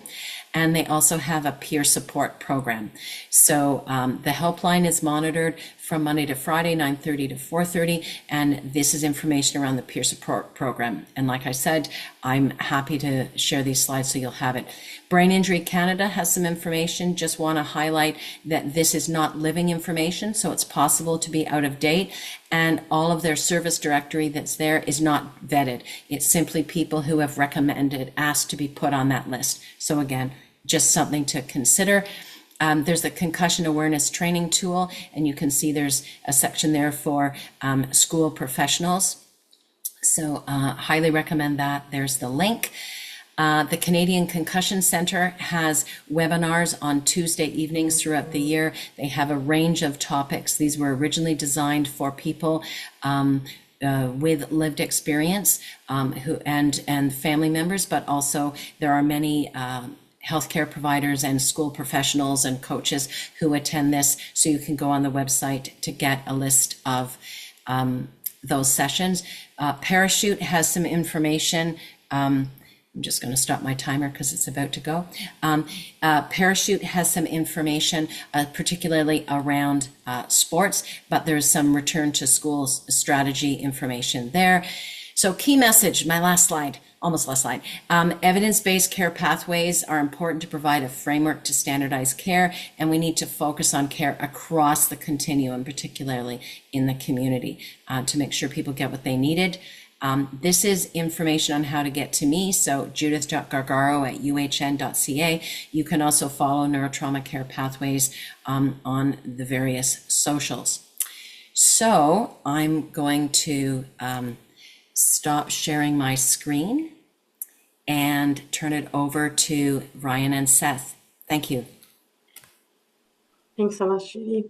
And they also have a peer support program. So the helpline is monitored from Monday to Friday, 9:30 to 4:30. And this is information around the peer support program. And like I said, I'm happy to share these slides so you'll have it. Brain Injury Canada has some information. Just want to highlight that this is not living information, so it's possible to be out of date. And all of their service directory that's there is not vetted. It's simply people who have recommended, asked to be put on that list. So again, just something to consider. There's the concussion awareness training tool, and you can see there's a section there for school professionals. So highly recommend that. There's the link. The Canadian Concussion Centre has webinars on Tuesday evenings throughout the year. They have a range of topics. These were originally designed for people with lived experience and family members, but also there are many healthcare providers and school professionals and coaches who attend this. So you can go on the website to get a list of those sessions. Parachute has some information. I'm just going to stop my timer because it's about to go. Parachute has some information, particularly around sports, but there's some return to schools strategy information there. So key message, my last slide, almost last slide. Evidence-based care pathways are important to provide a framework to standardize care, and we need to focus on care across the continuum, particularly in the community, to make sure people get what they needed. This is information on how to get to me. So judith.gargaro@uhn.ca. You can also follow Neurotrauma Care Pathways on the various socials. So I'm going to stop sharing my screen and turn it over to Ryan and Seth. Thank you. Thanks so much, Judy.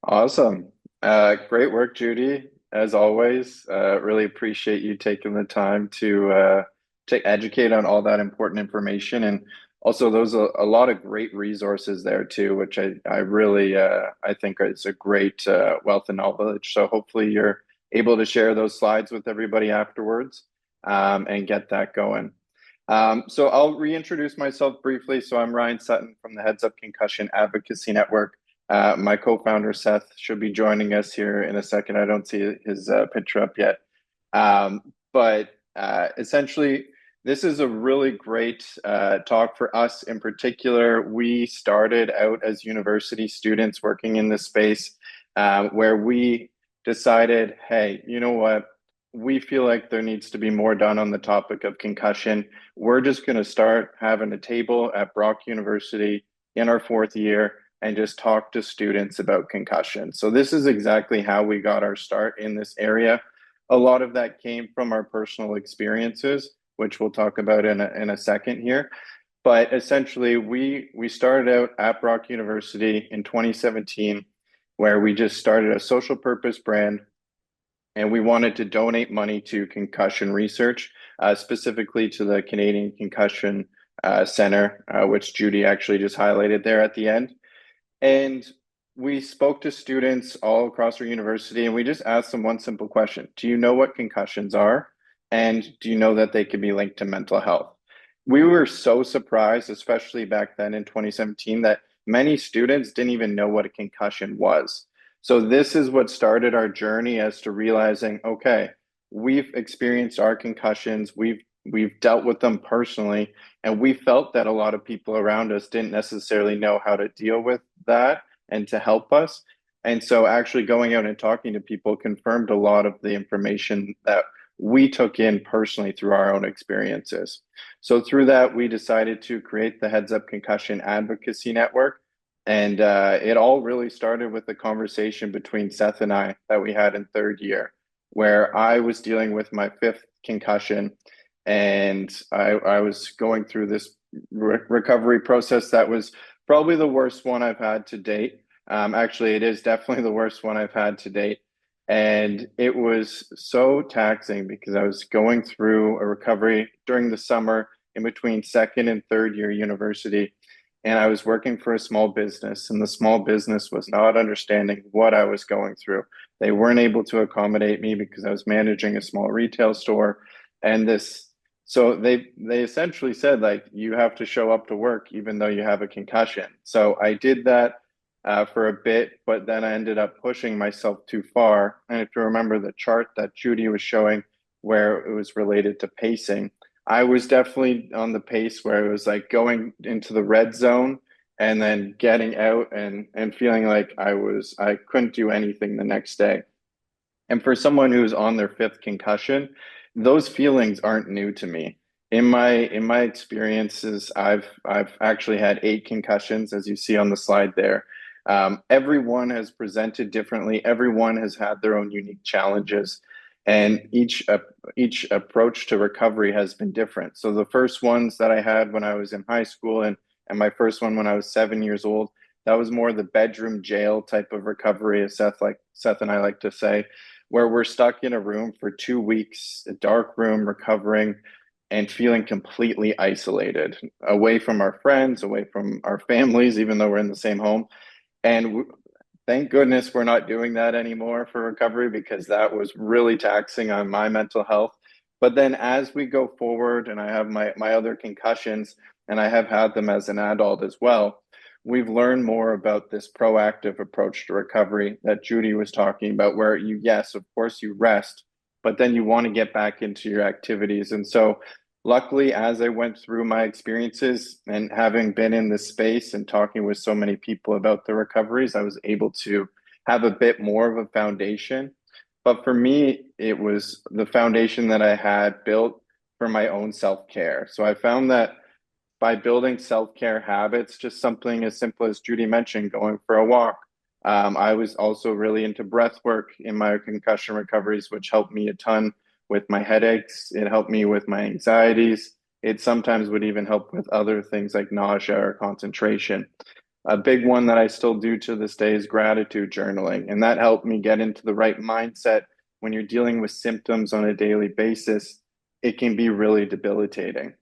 Awesome. Great work, Judy. As always, really appreciate you taking the time to educate on all that important information. And also, those are a lot of great resources there too, which I really I think is a great wealth of knowledge. So hopefully you're able to share those slides with everybody afterwards and get that going. So I'll reintroduce myself briefly. So I'm Ryan Sutton from the Headsup Concussion Advocacy Network. My co-founder, Seth, should be joining us here in a second. I don't see his picture up yet. But essentially, this is a really great talk for us in particular. We started out as university students working in this space where we decided, hey, you know what? We feel like there needs to be more done on the topic of concussion. We're just going to start having a table at Brock University in our 4th year and just talk to students about concussion. So this is exactly how we got our start in this area. A lot of that came from our personal experiences, which we'll talk about in a second here. But essentially, we started out at Brock University in 2017, where we just started a social purpose brand, and we wanted to donate money to concussion research, specifically to the Canadian Concussion Center, which Judy actually just highlighted there at the end. And we spoke to students all across our university, and we just asked them one simple question. Do you know what concussions are? And do you know that they can be linked to mental health? We were so surprised, especially back then in 2017, that many students didn't even know what a concussion was. So this is what started our journey as to realizing, okay, we've experienced our concussions, we've dealt with them personally, and we felt that a lot of people around us didn't necessarily know how to deal with that and to help us. And so actually going out and talking to people confirmed a lot of the information that we took in personally through our own experiences. So through that, we decided to create the Headsup Concussion Advocacy Network. And it all really started with a conversation between Seth and I that we had in 3rd year, where I was dealing with my 5th concussion. And I was going through this recovery process that was probably the worst one I've had to date. Actually, it is definitely the worst one I've had to date. And it was so taxing because I was going through a recovery during the summer in between 2nd and 3rd year university. And I was working for a small business, and the small business was not understanding what I was going through. They weren't able to accommodate me because I was managing a small retail store. And so they essentially said, like, you have to show up to work even though you have a concussion. So I did that. for a bit, but then I ended up pushing myself too far. And if you remember the chart that Judy was showing where it was related to pacing, I was definitely on the pace where it was like going into the red zone and then getting out and feeling like I couldn't do anything the next day. And for someone who's on their fifth concussion, those feelings aren't new to me. In my experiences, I've actually had 8 concussions, as you see on the slide there. Everyone has presented differently. Everyone has had their own unique challenges, and each approach to recovery has been different. So the first ones that I had when I was in high school, and my first one when I was 7 years old, that was more the bedroom jail type of recovery, as Seth and I like to say, where we're stuck in a room for 2 weeks, a dark room, recovering and feeling completely isolated, away from our friends, away from our families, even though we're in the same home. And thank goodness we're not doing that anymore for recovery, because that was really taxing on my mental health. But then as we go forward, and I have my other concussions, and I have had them as an adult as well, we've learned more about this proactive approach to recovery that Judy was talking about, where you, yes, of course, you rest, but then you want to get back into your activities. And so, luckily, as I went through my experiences and having been in this space and talking with so many people about the recoveries, I was able to have a bit more of a foundation. But for me, it was the foundation that I had built for my own self care. So I found that by building self-care habits, just something as simple as Judy mentioned, going for a walk. I was also really into breath work in my concussion recoveries, which helped me a ton with my headaches. It helped me with my anxieties. It sometimes would even help with other things like nausea or concentration. A big one that I still do to this day is gratitude journaling, and that helped me get into the right mindset. When you're dealing with symptoms on a daily basis, it can be really debilitating.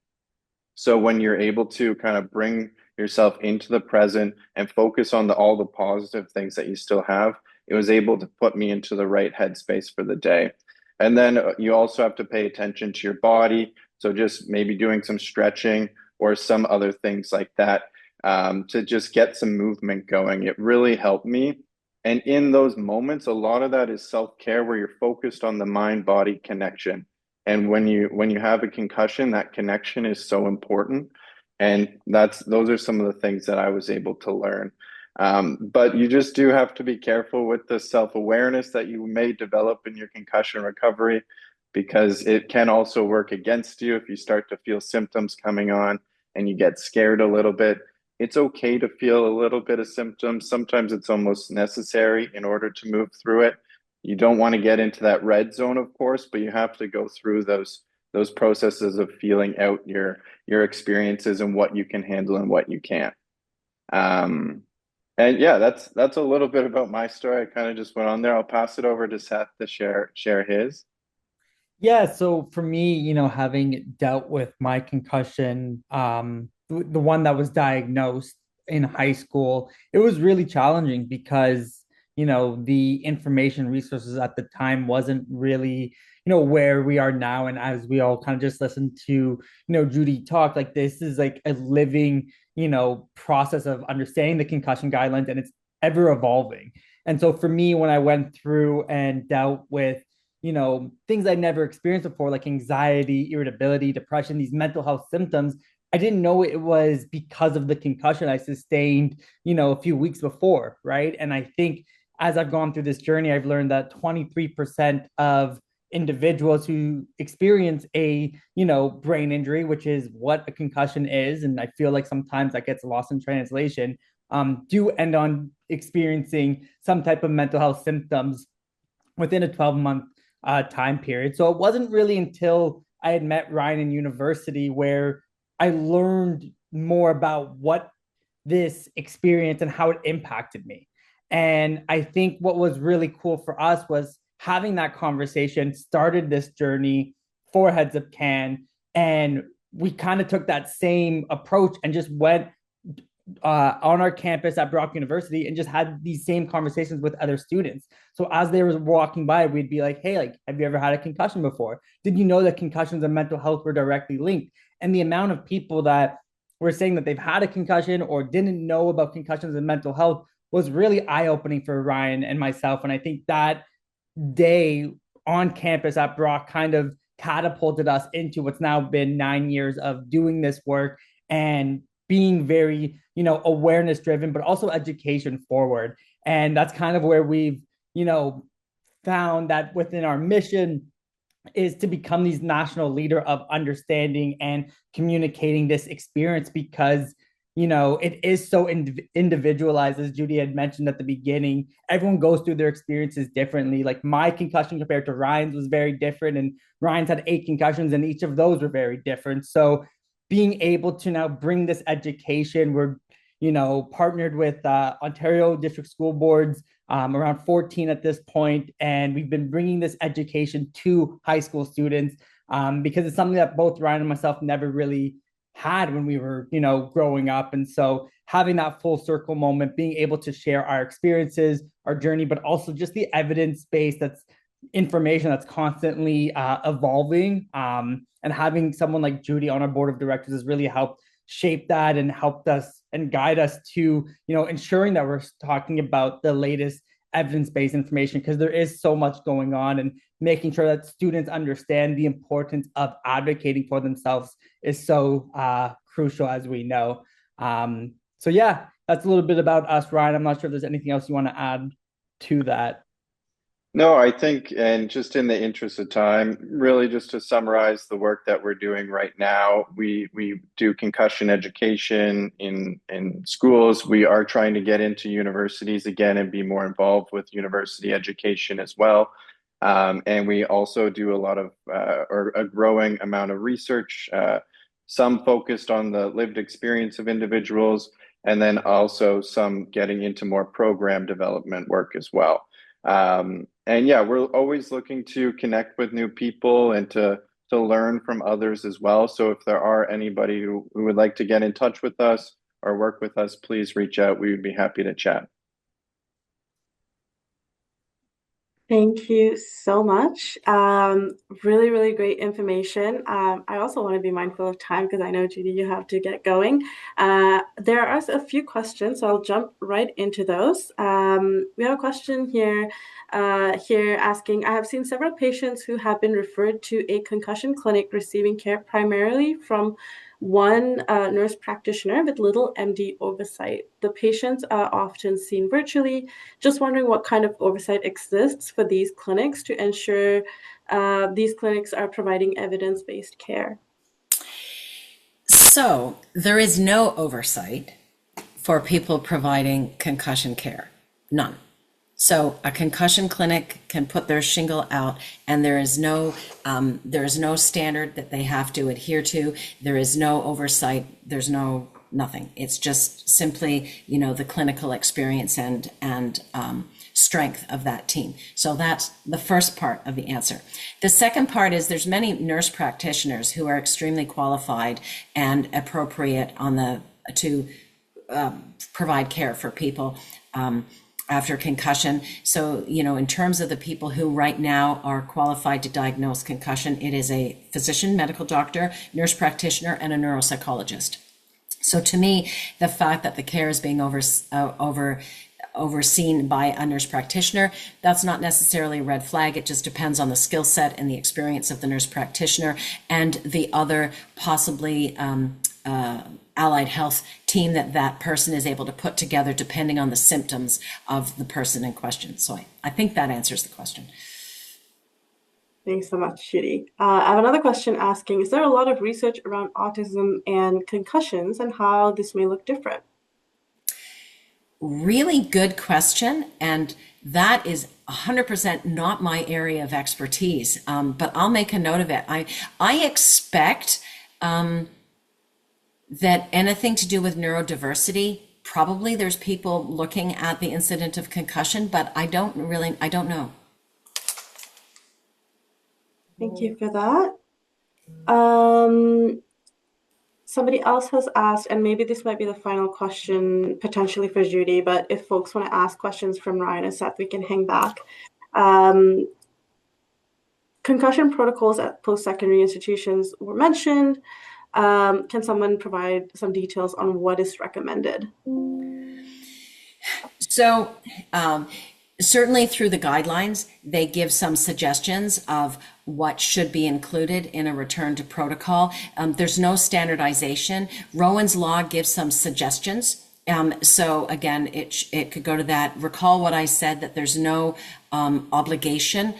So when you're able to kind of bring yourself into the present and focus on all the positive things that you still have, it was able to put me into the right headspace for the day. And then you also have to pay attention to your body. So just maybe doing some stretching or some other things like that, to just get some movement going. It really helped me. And in those moments, a lot of that is self-care, where you're focused on the mind-body connection. And when you have a concussion, that connection is so important. And those are some of the things that I was able to learn. But you just do have to be careful with the self-awareness that you may develop in your concussion recovery, because it can also work against you if you start to feel symptoms coming on and you get scared a little bit. It's okay to feel a little bit of symptoms. Sometimes it's almost necessary in order to move through it. You don't want to get into that red zone, of course, but you have to go through those processes of feeling out your experiences and what you can handle and what you can't. And yeah, that's a little bit about my story. I kind of just went on there. I'll pass it over to Seth to share his. Yeah, so for me, having dealt with my concussion, the one that was diagnosed in high school, it was really challenging because, the information resources at the time wasn't really, where we are now. And as we all kind of just listened to, Judy talk, like this is like a living, process of understanding the concussion guidelines, and it's ever evolving. And so for me, when I went through and dealt with things I'd never experienced before, like anxiety, irritability, depression, these mental health symptoms, I didn't know it was because of the concussion I sustained, a few weeks before, right? And I think as I've gone through this journey, I've learned that 23% of individuals who experience a, brain injury, which is what a concussion is, and I feel like sometimes that gets lost in translation, do end on experiencing some type of mental health symptoms within a 12-month time period. So it wasn't really until I had met Ryan in university where I learned more about what this experience and how it impacted me. And I think what was really cool for us was having that conversation started this journey for Headsup Can. And we kind of took that same approach and just went on our campus at Brock University and just had these same conversations with other students. So as they were walking by, we'd be like, hey, like, have you ever had a concussion before? Did you know that concussions and mental health were directly linked? And the amount of people that were saying that they've had a concussion or didn't know about concussions and mental health was really eye-opening for Ryan and myself. And I think that day on campus at Brock kind of catapulted us into what's now been 9 years of doing this work and being very, awareness driven, but also education forward. And that's kind of where we've, found that within our mission is to become these national leader of understanding and communicating this experience, because it is so individualized, as Judy had mentioned at the beginning. Everyone goes through their experiences differently. Like, my concussion compared to Ryan's was very different, and Ryan's had 8 concussions, and each of those were very different. So being able to now bring this education, we're partnered with Ontario District School Boards, around 14 at this point, and we've been bringing this education to high school students, because it's something that both Ryan and myself never really had when we were, growing up. And so having that full circle moment, being able to share our experiences, our journey, but also just the evidence base, that's information that's constantly evolving. And having someone like Judy on our board of directors has really helped shape that and helped us and guide us to, ensuring that we're talking about the latest evidence-based information, because there is so much going on, and making sure that students understand the importance of advocating for themselves is so crucial, as we know. So yeah, that's a little bit about us, Ryan. I'm not sure if there's anything else you want to add to that. No, I think, and just in the interest of time, really just to summarize the work that we're doing right now, we do concussion education in schools. We are trying to get into universities again and be more involved with university education as well. And we also do a lot of, or a growing amount of research, some focused on the lived experience of individuals, and then also some getting into more program development work as well. And yeah, we're always looking to connect with new people and to learn from others as well. So if there are anybody who would like to get in touch with us or work with us, please reach out. We would be happy to chat. Thank you so much. Really, really great information. I also want to be mindful of time because I know, Judy, you have to get going. There are a few questions, so I'll jump right into those. We have a question here asking, I have seen several patients who have been referred to a concussion clinic receiving care primarily from one nurse practitioner with little MD oversight. The patients are often seen virtually. Just wondering what kind of oversight exists for these clinics to ensure these clinics are providing evidence-based care. So there is no oversight for people providing concussion care, none. So a concussion clinic can put their shingle out, and there is no standard that they have to adhere to. There is no oversight. There's nothing. It's just simply, the clinical experience and strength of that team. So that's the first part of the answer. The second part is there's many nurse practitioners who are extremely qualified and appropriate to provide care for people after concussion. So, in terms of the people who right now are qualified to diagnose concussion, it is a physician, medical doctor, nurse practitioner, and a neuropsychologist. So to me, the fact that the care is being overseen by a nurse practitioner, that's not necessarily a red flag. It just depends on the skill set and the experience of the nurse practitioner and the other possibly allied health team that person is able to put together depending on the symptoms of the person in question. So I think that answers the question. Thanks so much, Judy. I have another question asking, is there a lot of research around autism and concussions and how this may look different? Really good question. And that is 100% not my area of expertise, but I'll make a note of it. I expect that anything to do with neurodiversity, probably there's people looking at the incident of concussion, but I don't know. Thank you for that. Somebody else has asked, and maybe this might be the final question potentially for Judy, but if folks want to ask questions from Ryan or Seth, we can hang back. Concussion protocols at post-secondary institutions were mentioned. Can someone provide some details on what is recommended? So, certainly through the guidelines, they give some suggestions of what should be included in a return to protocol. There's no standardization. Rowan's Law gives some suggestions. So again, it could go to that. Recall what I said, that there's no obligation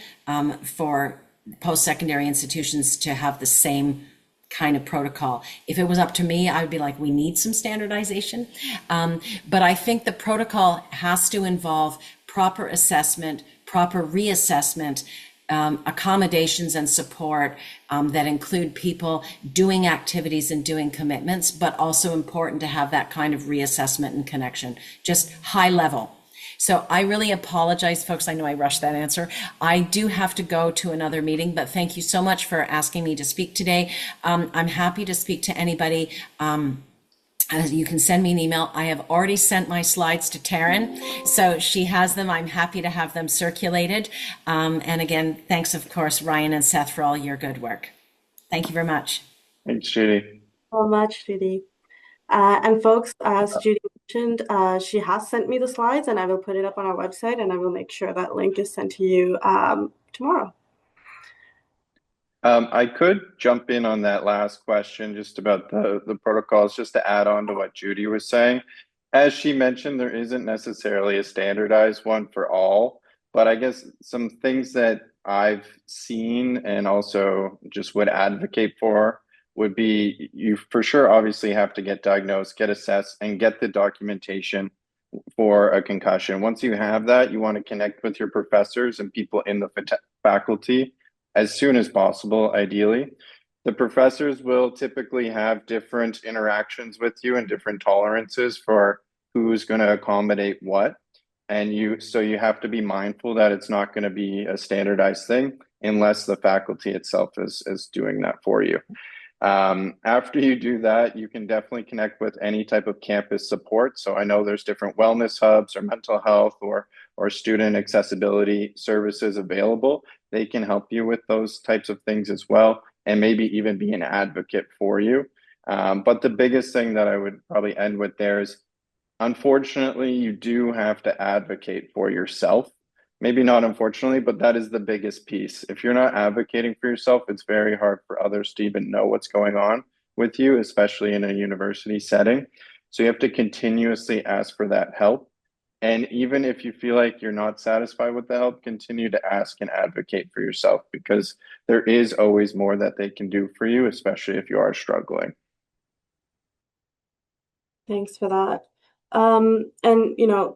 for post-secondary institutions to have the same kind of protocol. If it was up to me, I would be like, we need some standardization. But I think the protocol has to involve proper assessment, proper reassessment, accommodations and support that include people doing activities and doing commitments, but also important to have that kind of reassessment and connection, just high level. So I really apologize, folks. I know I rushed that answer. I do have to go to another meeting, but thank you so much for asking me to speak today. I'm happy to speak to anybody. You can send me an email. I have already sent my slides to Taryn, so she has them. I'm happy to have them circulated. And again, thanks, of course, Ryan and Seth, for all your good work. Thank you very much. Thanks, Judy. So much, Judy. And folks, as Judy mentioned, she has sent me the slides, and I will put it up on our website, and I will make sure that link is sent to you tomorrow. I could jump in on that last question just about the protocols, just to add on to what Judy was saying. As she mentioned, there isn't necessarily a standardized one for all, but I guess some things that I've seen and also just would advocate for would be, you for sure obviously have to get diagnosed, get assessed, and get the documentation for a concussion. Once you have that, you want to connect with your professors and people in the faculty as soon as possible, ideally. The professors will typically have different interactions with you and different tolerances for who's going to accommodate what. And so you have to be mindful that it's not going to be a standardized thing unless the faculty itself is doing that for you. After you do that, you can definitely connect with any type of campus support. So I know there's different wellness hubs or mental health or student accessibility services available. They can help you with those types of things as well, and maybe even be an advocate for you. But the biggest thing that I would probably end with there is, unfortunately, you do have to advocate for yourself. Maybe not unfortunately, but that is the biggest piece. If you're not advocating for yourself, it's very hard for others to even know what's going on with you, especially in a university setting. So you have to continuously ask for that help. And even if you feel like you're not satisfied with the help, continue to ask and advocate for yourself, because there is always more that they can do for you, especially if you are struggling. Thanks for that. And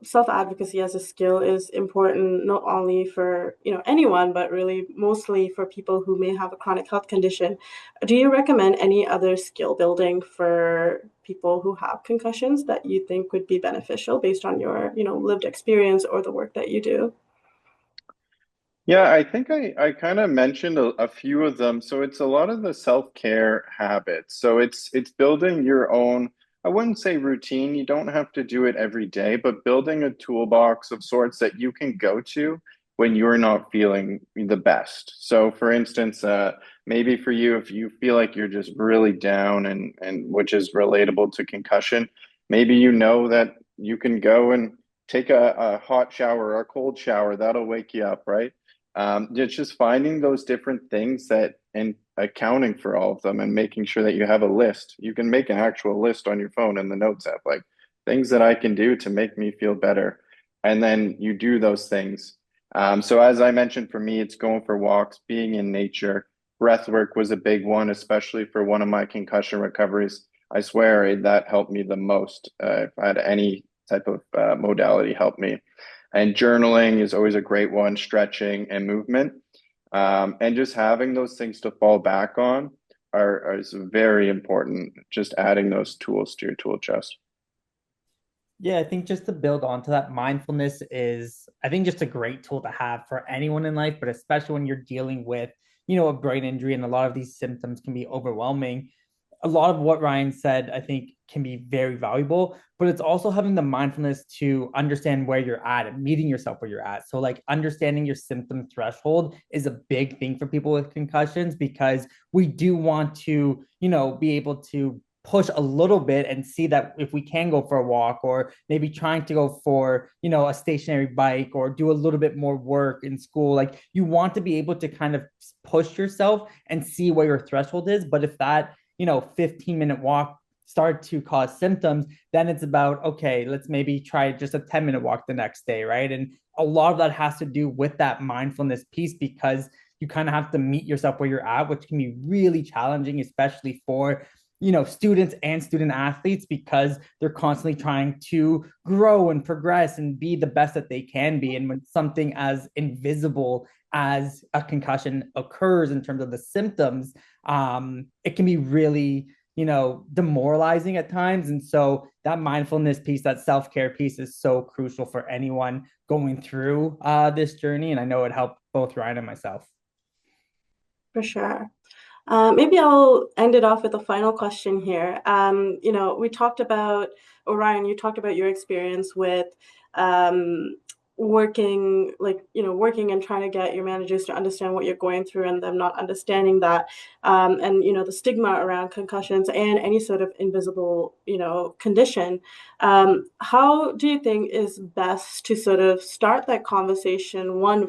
self-advocacy as a skill is important not only for anyone, but really mostly for people who may have a chronic health condition. Do you recommend any other skill building for people who have concussions that you think would be beneficial based on your lived experience or the work that you do? Yeah, I think I kind of mentioned a few of them. So it's a lot of the self-care habits. So it's building your own, I wouldn't say routine. You don't have to do it every day, but building a toolbox of sorts that you can go to when you're not feeling the best. So for instance, maybe for you, if you feel like you're just really down and which is relatable to concussion, maybe you know that you can go and take a hot shower or a cold shower. That'll wake you up, right? It's just finding those different things that, and accounting for all of them, and making sure that you have a list. You can make an actual list on your phone in the Notes app, like things that I can do to make me feel better. And then you do those things. So as I mentioned, for me, it's going for walks, being in nature. Breath work was a big one, especially for one of my concussion recoveries. I swear that helped me the most. If I had any type of modality help me. And journaling is always a great one, stretching and movement. And just having those things to fall back on is very important. Just adding those tools to your tool chest. Yeah, I think just to build onto that, mindfulness is, I think, just a great tool to have for anyone in life, but especially when you're dealing with, a brain injury, and a lot of these symptoms can be overwhelming. A lot of what Ryan said, I think, can be very valuable, but it's also having the mindfulness to understand where you're at and meeting yourself where you're at. So like understanding your symptom threshold is a big thing for people with concussions, because we do want to, be able to push a little bit and see that if we can go for a walk, or maybe trying to go for, a stationary bike, or do a little bit more work in school. Like, you want to be able to kind of push yourself and see where your threshold is. But if that, 15-minute walk start to cause symptoms, then it's about, okay, let's maybe try just a 10-minute walk the next day, right? And a lot of that has to do with that mindfulness piece, because you kind of have to meet yourself where you're at, which can be really challenging, especially for students and student athletes, because they're constantly trying to grow and progress and be the best that they can be. And when something as invisible as a concussion occurs in terms of the symptoms, it can be really demoralizing at times. And so that mindfulness piece, that self-care piece, is so crucial for anyone going through this journey. And I know it helped both Ryan and myself. For sure. Maybe I'll end it off with a final question here. We talked about, Orion, you talked about your experience with working and trying to get your managers to understand what you're going through, and them not understanding that, and the stigma around concussions and any sort of invisible condition. How do you think is best to sort of start that conversation, one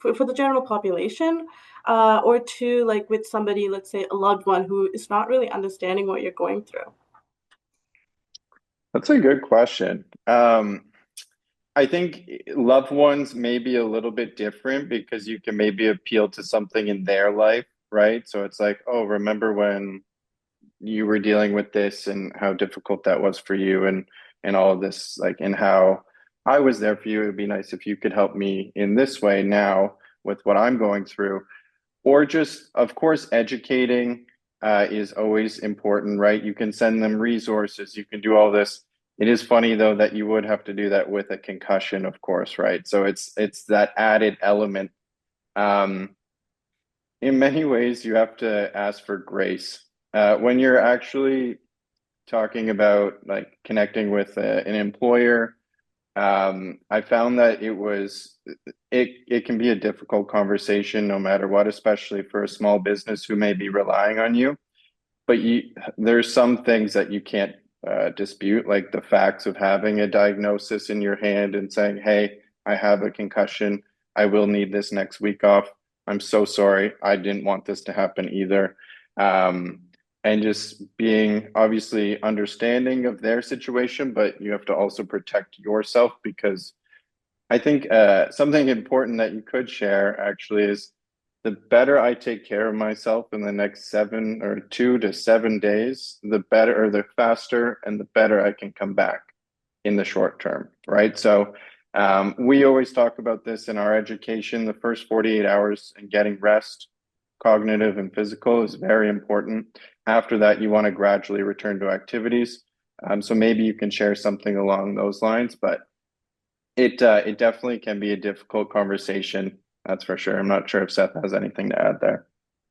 for the general population, or two, like with somebody, let's say a loved one, who is not really understanding what you're going through? That's a good question. I think loved ones may be a little bit different because you can maybe appeal to something in their life, right? So it's like, oh, remember when you were dealing with this and how difficult that was for you, and all of this, like, and how I was there for you. It would be nice if you could help me in this way now with what I'm going through. Or just, of course, educating is always important, right? You can send them resources, you can do all this. It is funny though that you would have to do that with a concussion, of course, right? So it's that added element. Um, in many ways, you have to ask for grace when you're actually talking about like connecting with an employer. I found that it can be a difficult conversation no matter what, especially for a small business who may be relying on you. But there's some things that you can't dispute, like the facts of having a diagnosis in your hand and saying, "Hey, I have a concussion. I will need this next week off. I'm so sorry. I didn't want this to happen either." Um, and just being obviously understanding of their situation, but you have to also protect yourself, because I think something important that you could share actually is the better I take care of myself in the next 2 to 7 days, the better, or the faster and the better I can come back in the short term, right? So we always talk about this in our education. The first 48 hours and getting rest, cognitive and physical, is very important. After that, you want to gradually return to activities. So maybe you can share something along those lines, but it definitely can be a difficult conversation. That's for sure. I'm not sure if Seth has anything to add there.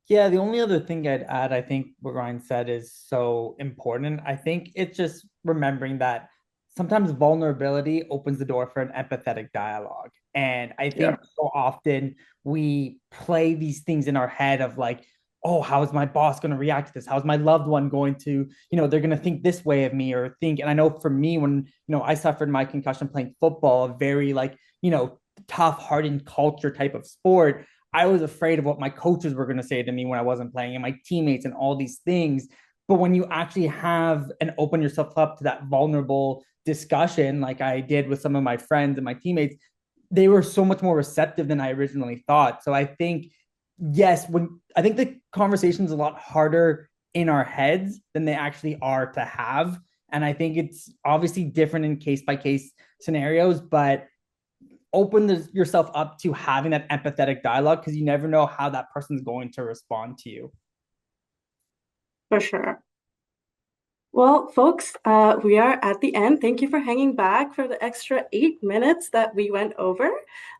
Yeah, the only other thing I'd add, I think what Ryan said is so important. I think it's just remembering that sometimes vulnerability opens the door for an empathetic dialogue. And I Yeah. think so often we play these things in our head of like, oh, how is my boss going to react to this? How's my loved one going to, they're going to think this way of me, or think. And I know for me, when, I suffered my concussion playing football, a very like, tough, hardened culture type of sport, I was afraid of what my coaches were going to say to me when I wasn't playing, and my teammates, and all these things. But when you actually have and open yourself up to that vulnerable discussion, like I did with some of my friends and my teammates, they were so much more receptive than I originally thought. So I think, yes, I think the conversation is a lot harder in our heads than they actually are to have. And I think it's obviously different in case by case scenarios, but open yourself up to having that empathetic dialogue, because you never know how that person's going to respond to you. For sure. Well, folks, we are at the end. Thank you for hanging back for the extra 8 minutes that we went over.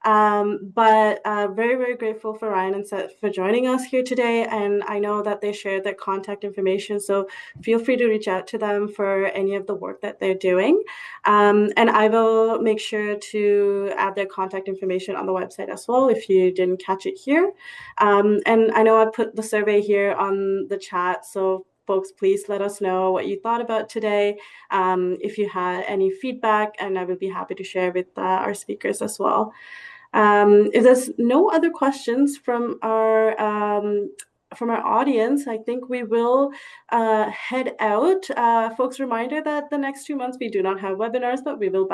But very, very grateful for Ryan and Seth for joining us here today. And I know that they shared their contact information, so feel free to reach out to them for any of the work that they're doing. And I will make sure to add their contact information on the website as well if you didn't catch it here. And I know I put the survey here on the chat, so folks, please let us know what you thought about today. If you had any feedback, and I would be happy to share with our speakers as well. If there's no other questions from our audience, I think we will head out. Folks, reminder that the next 2 months we do not have webinars, but we will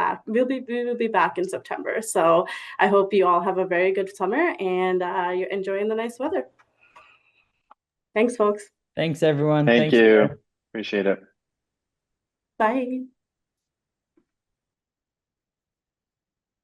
be back in September. So I hope you all have a very good summer and you're enjoying the nice weather. Thanks, folks. Thanks, everyone. Thank Thanks, you. Sarah. Appreciate it. Bye.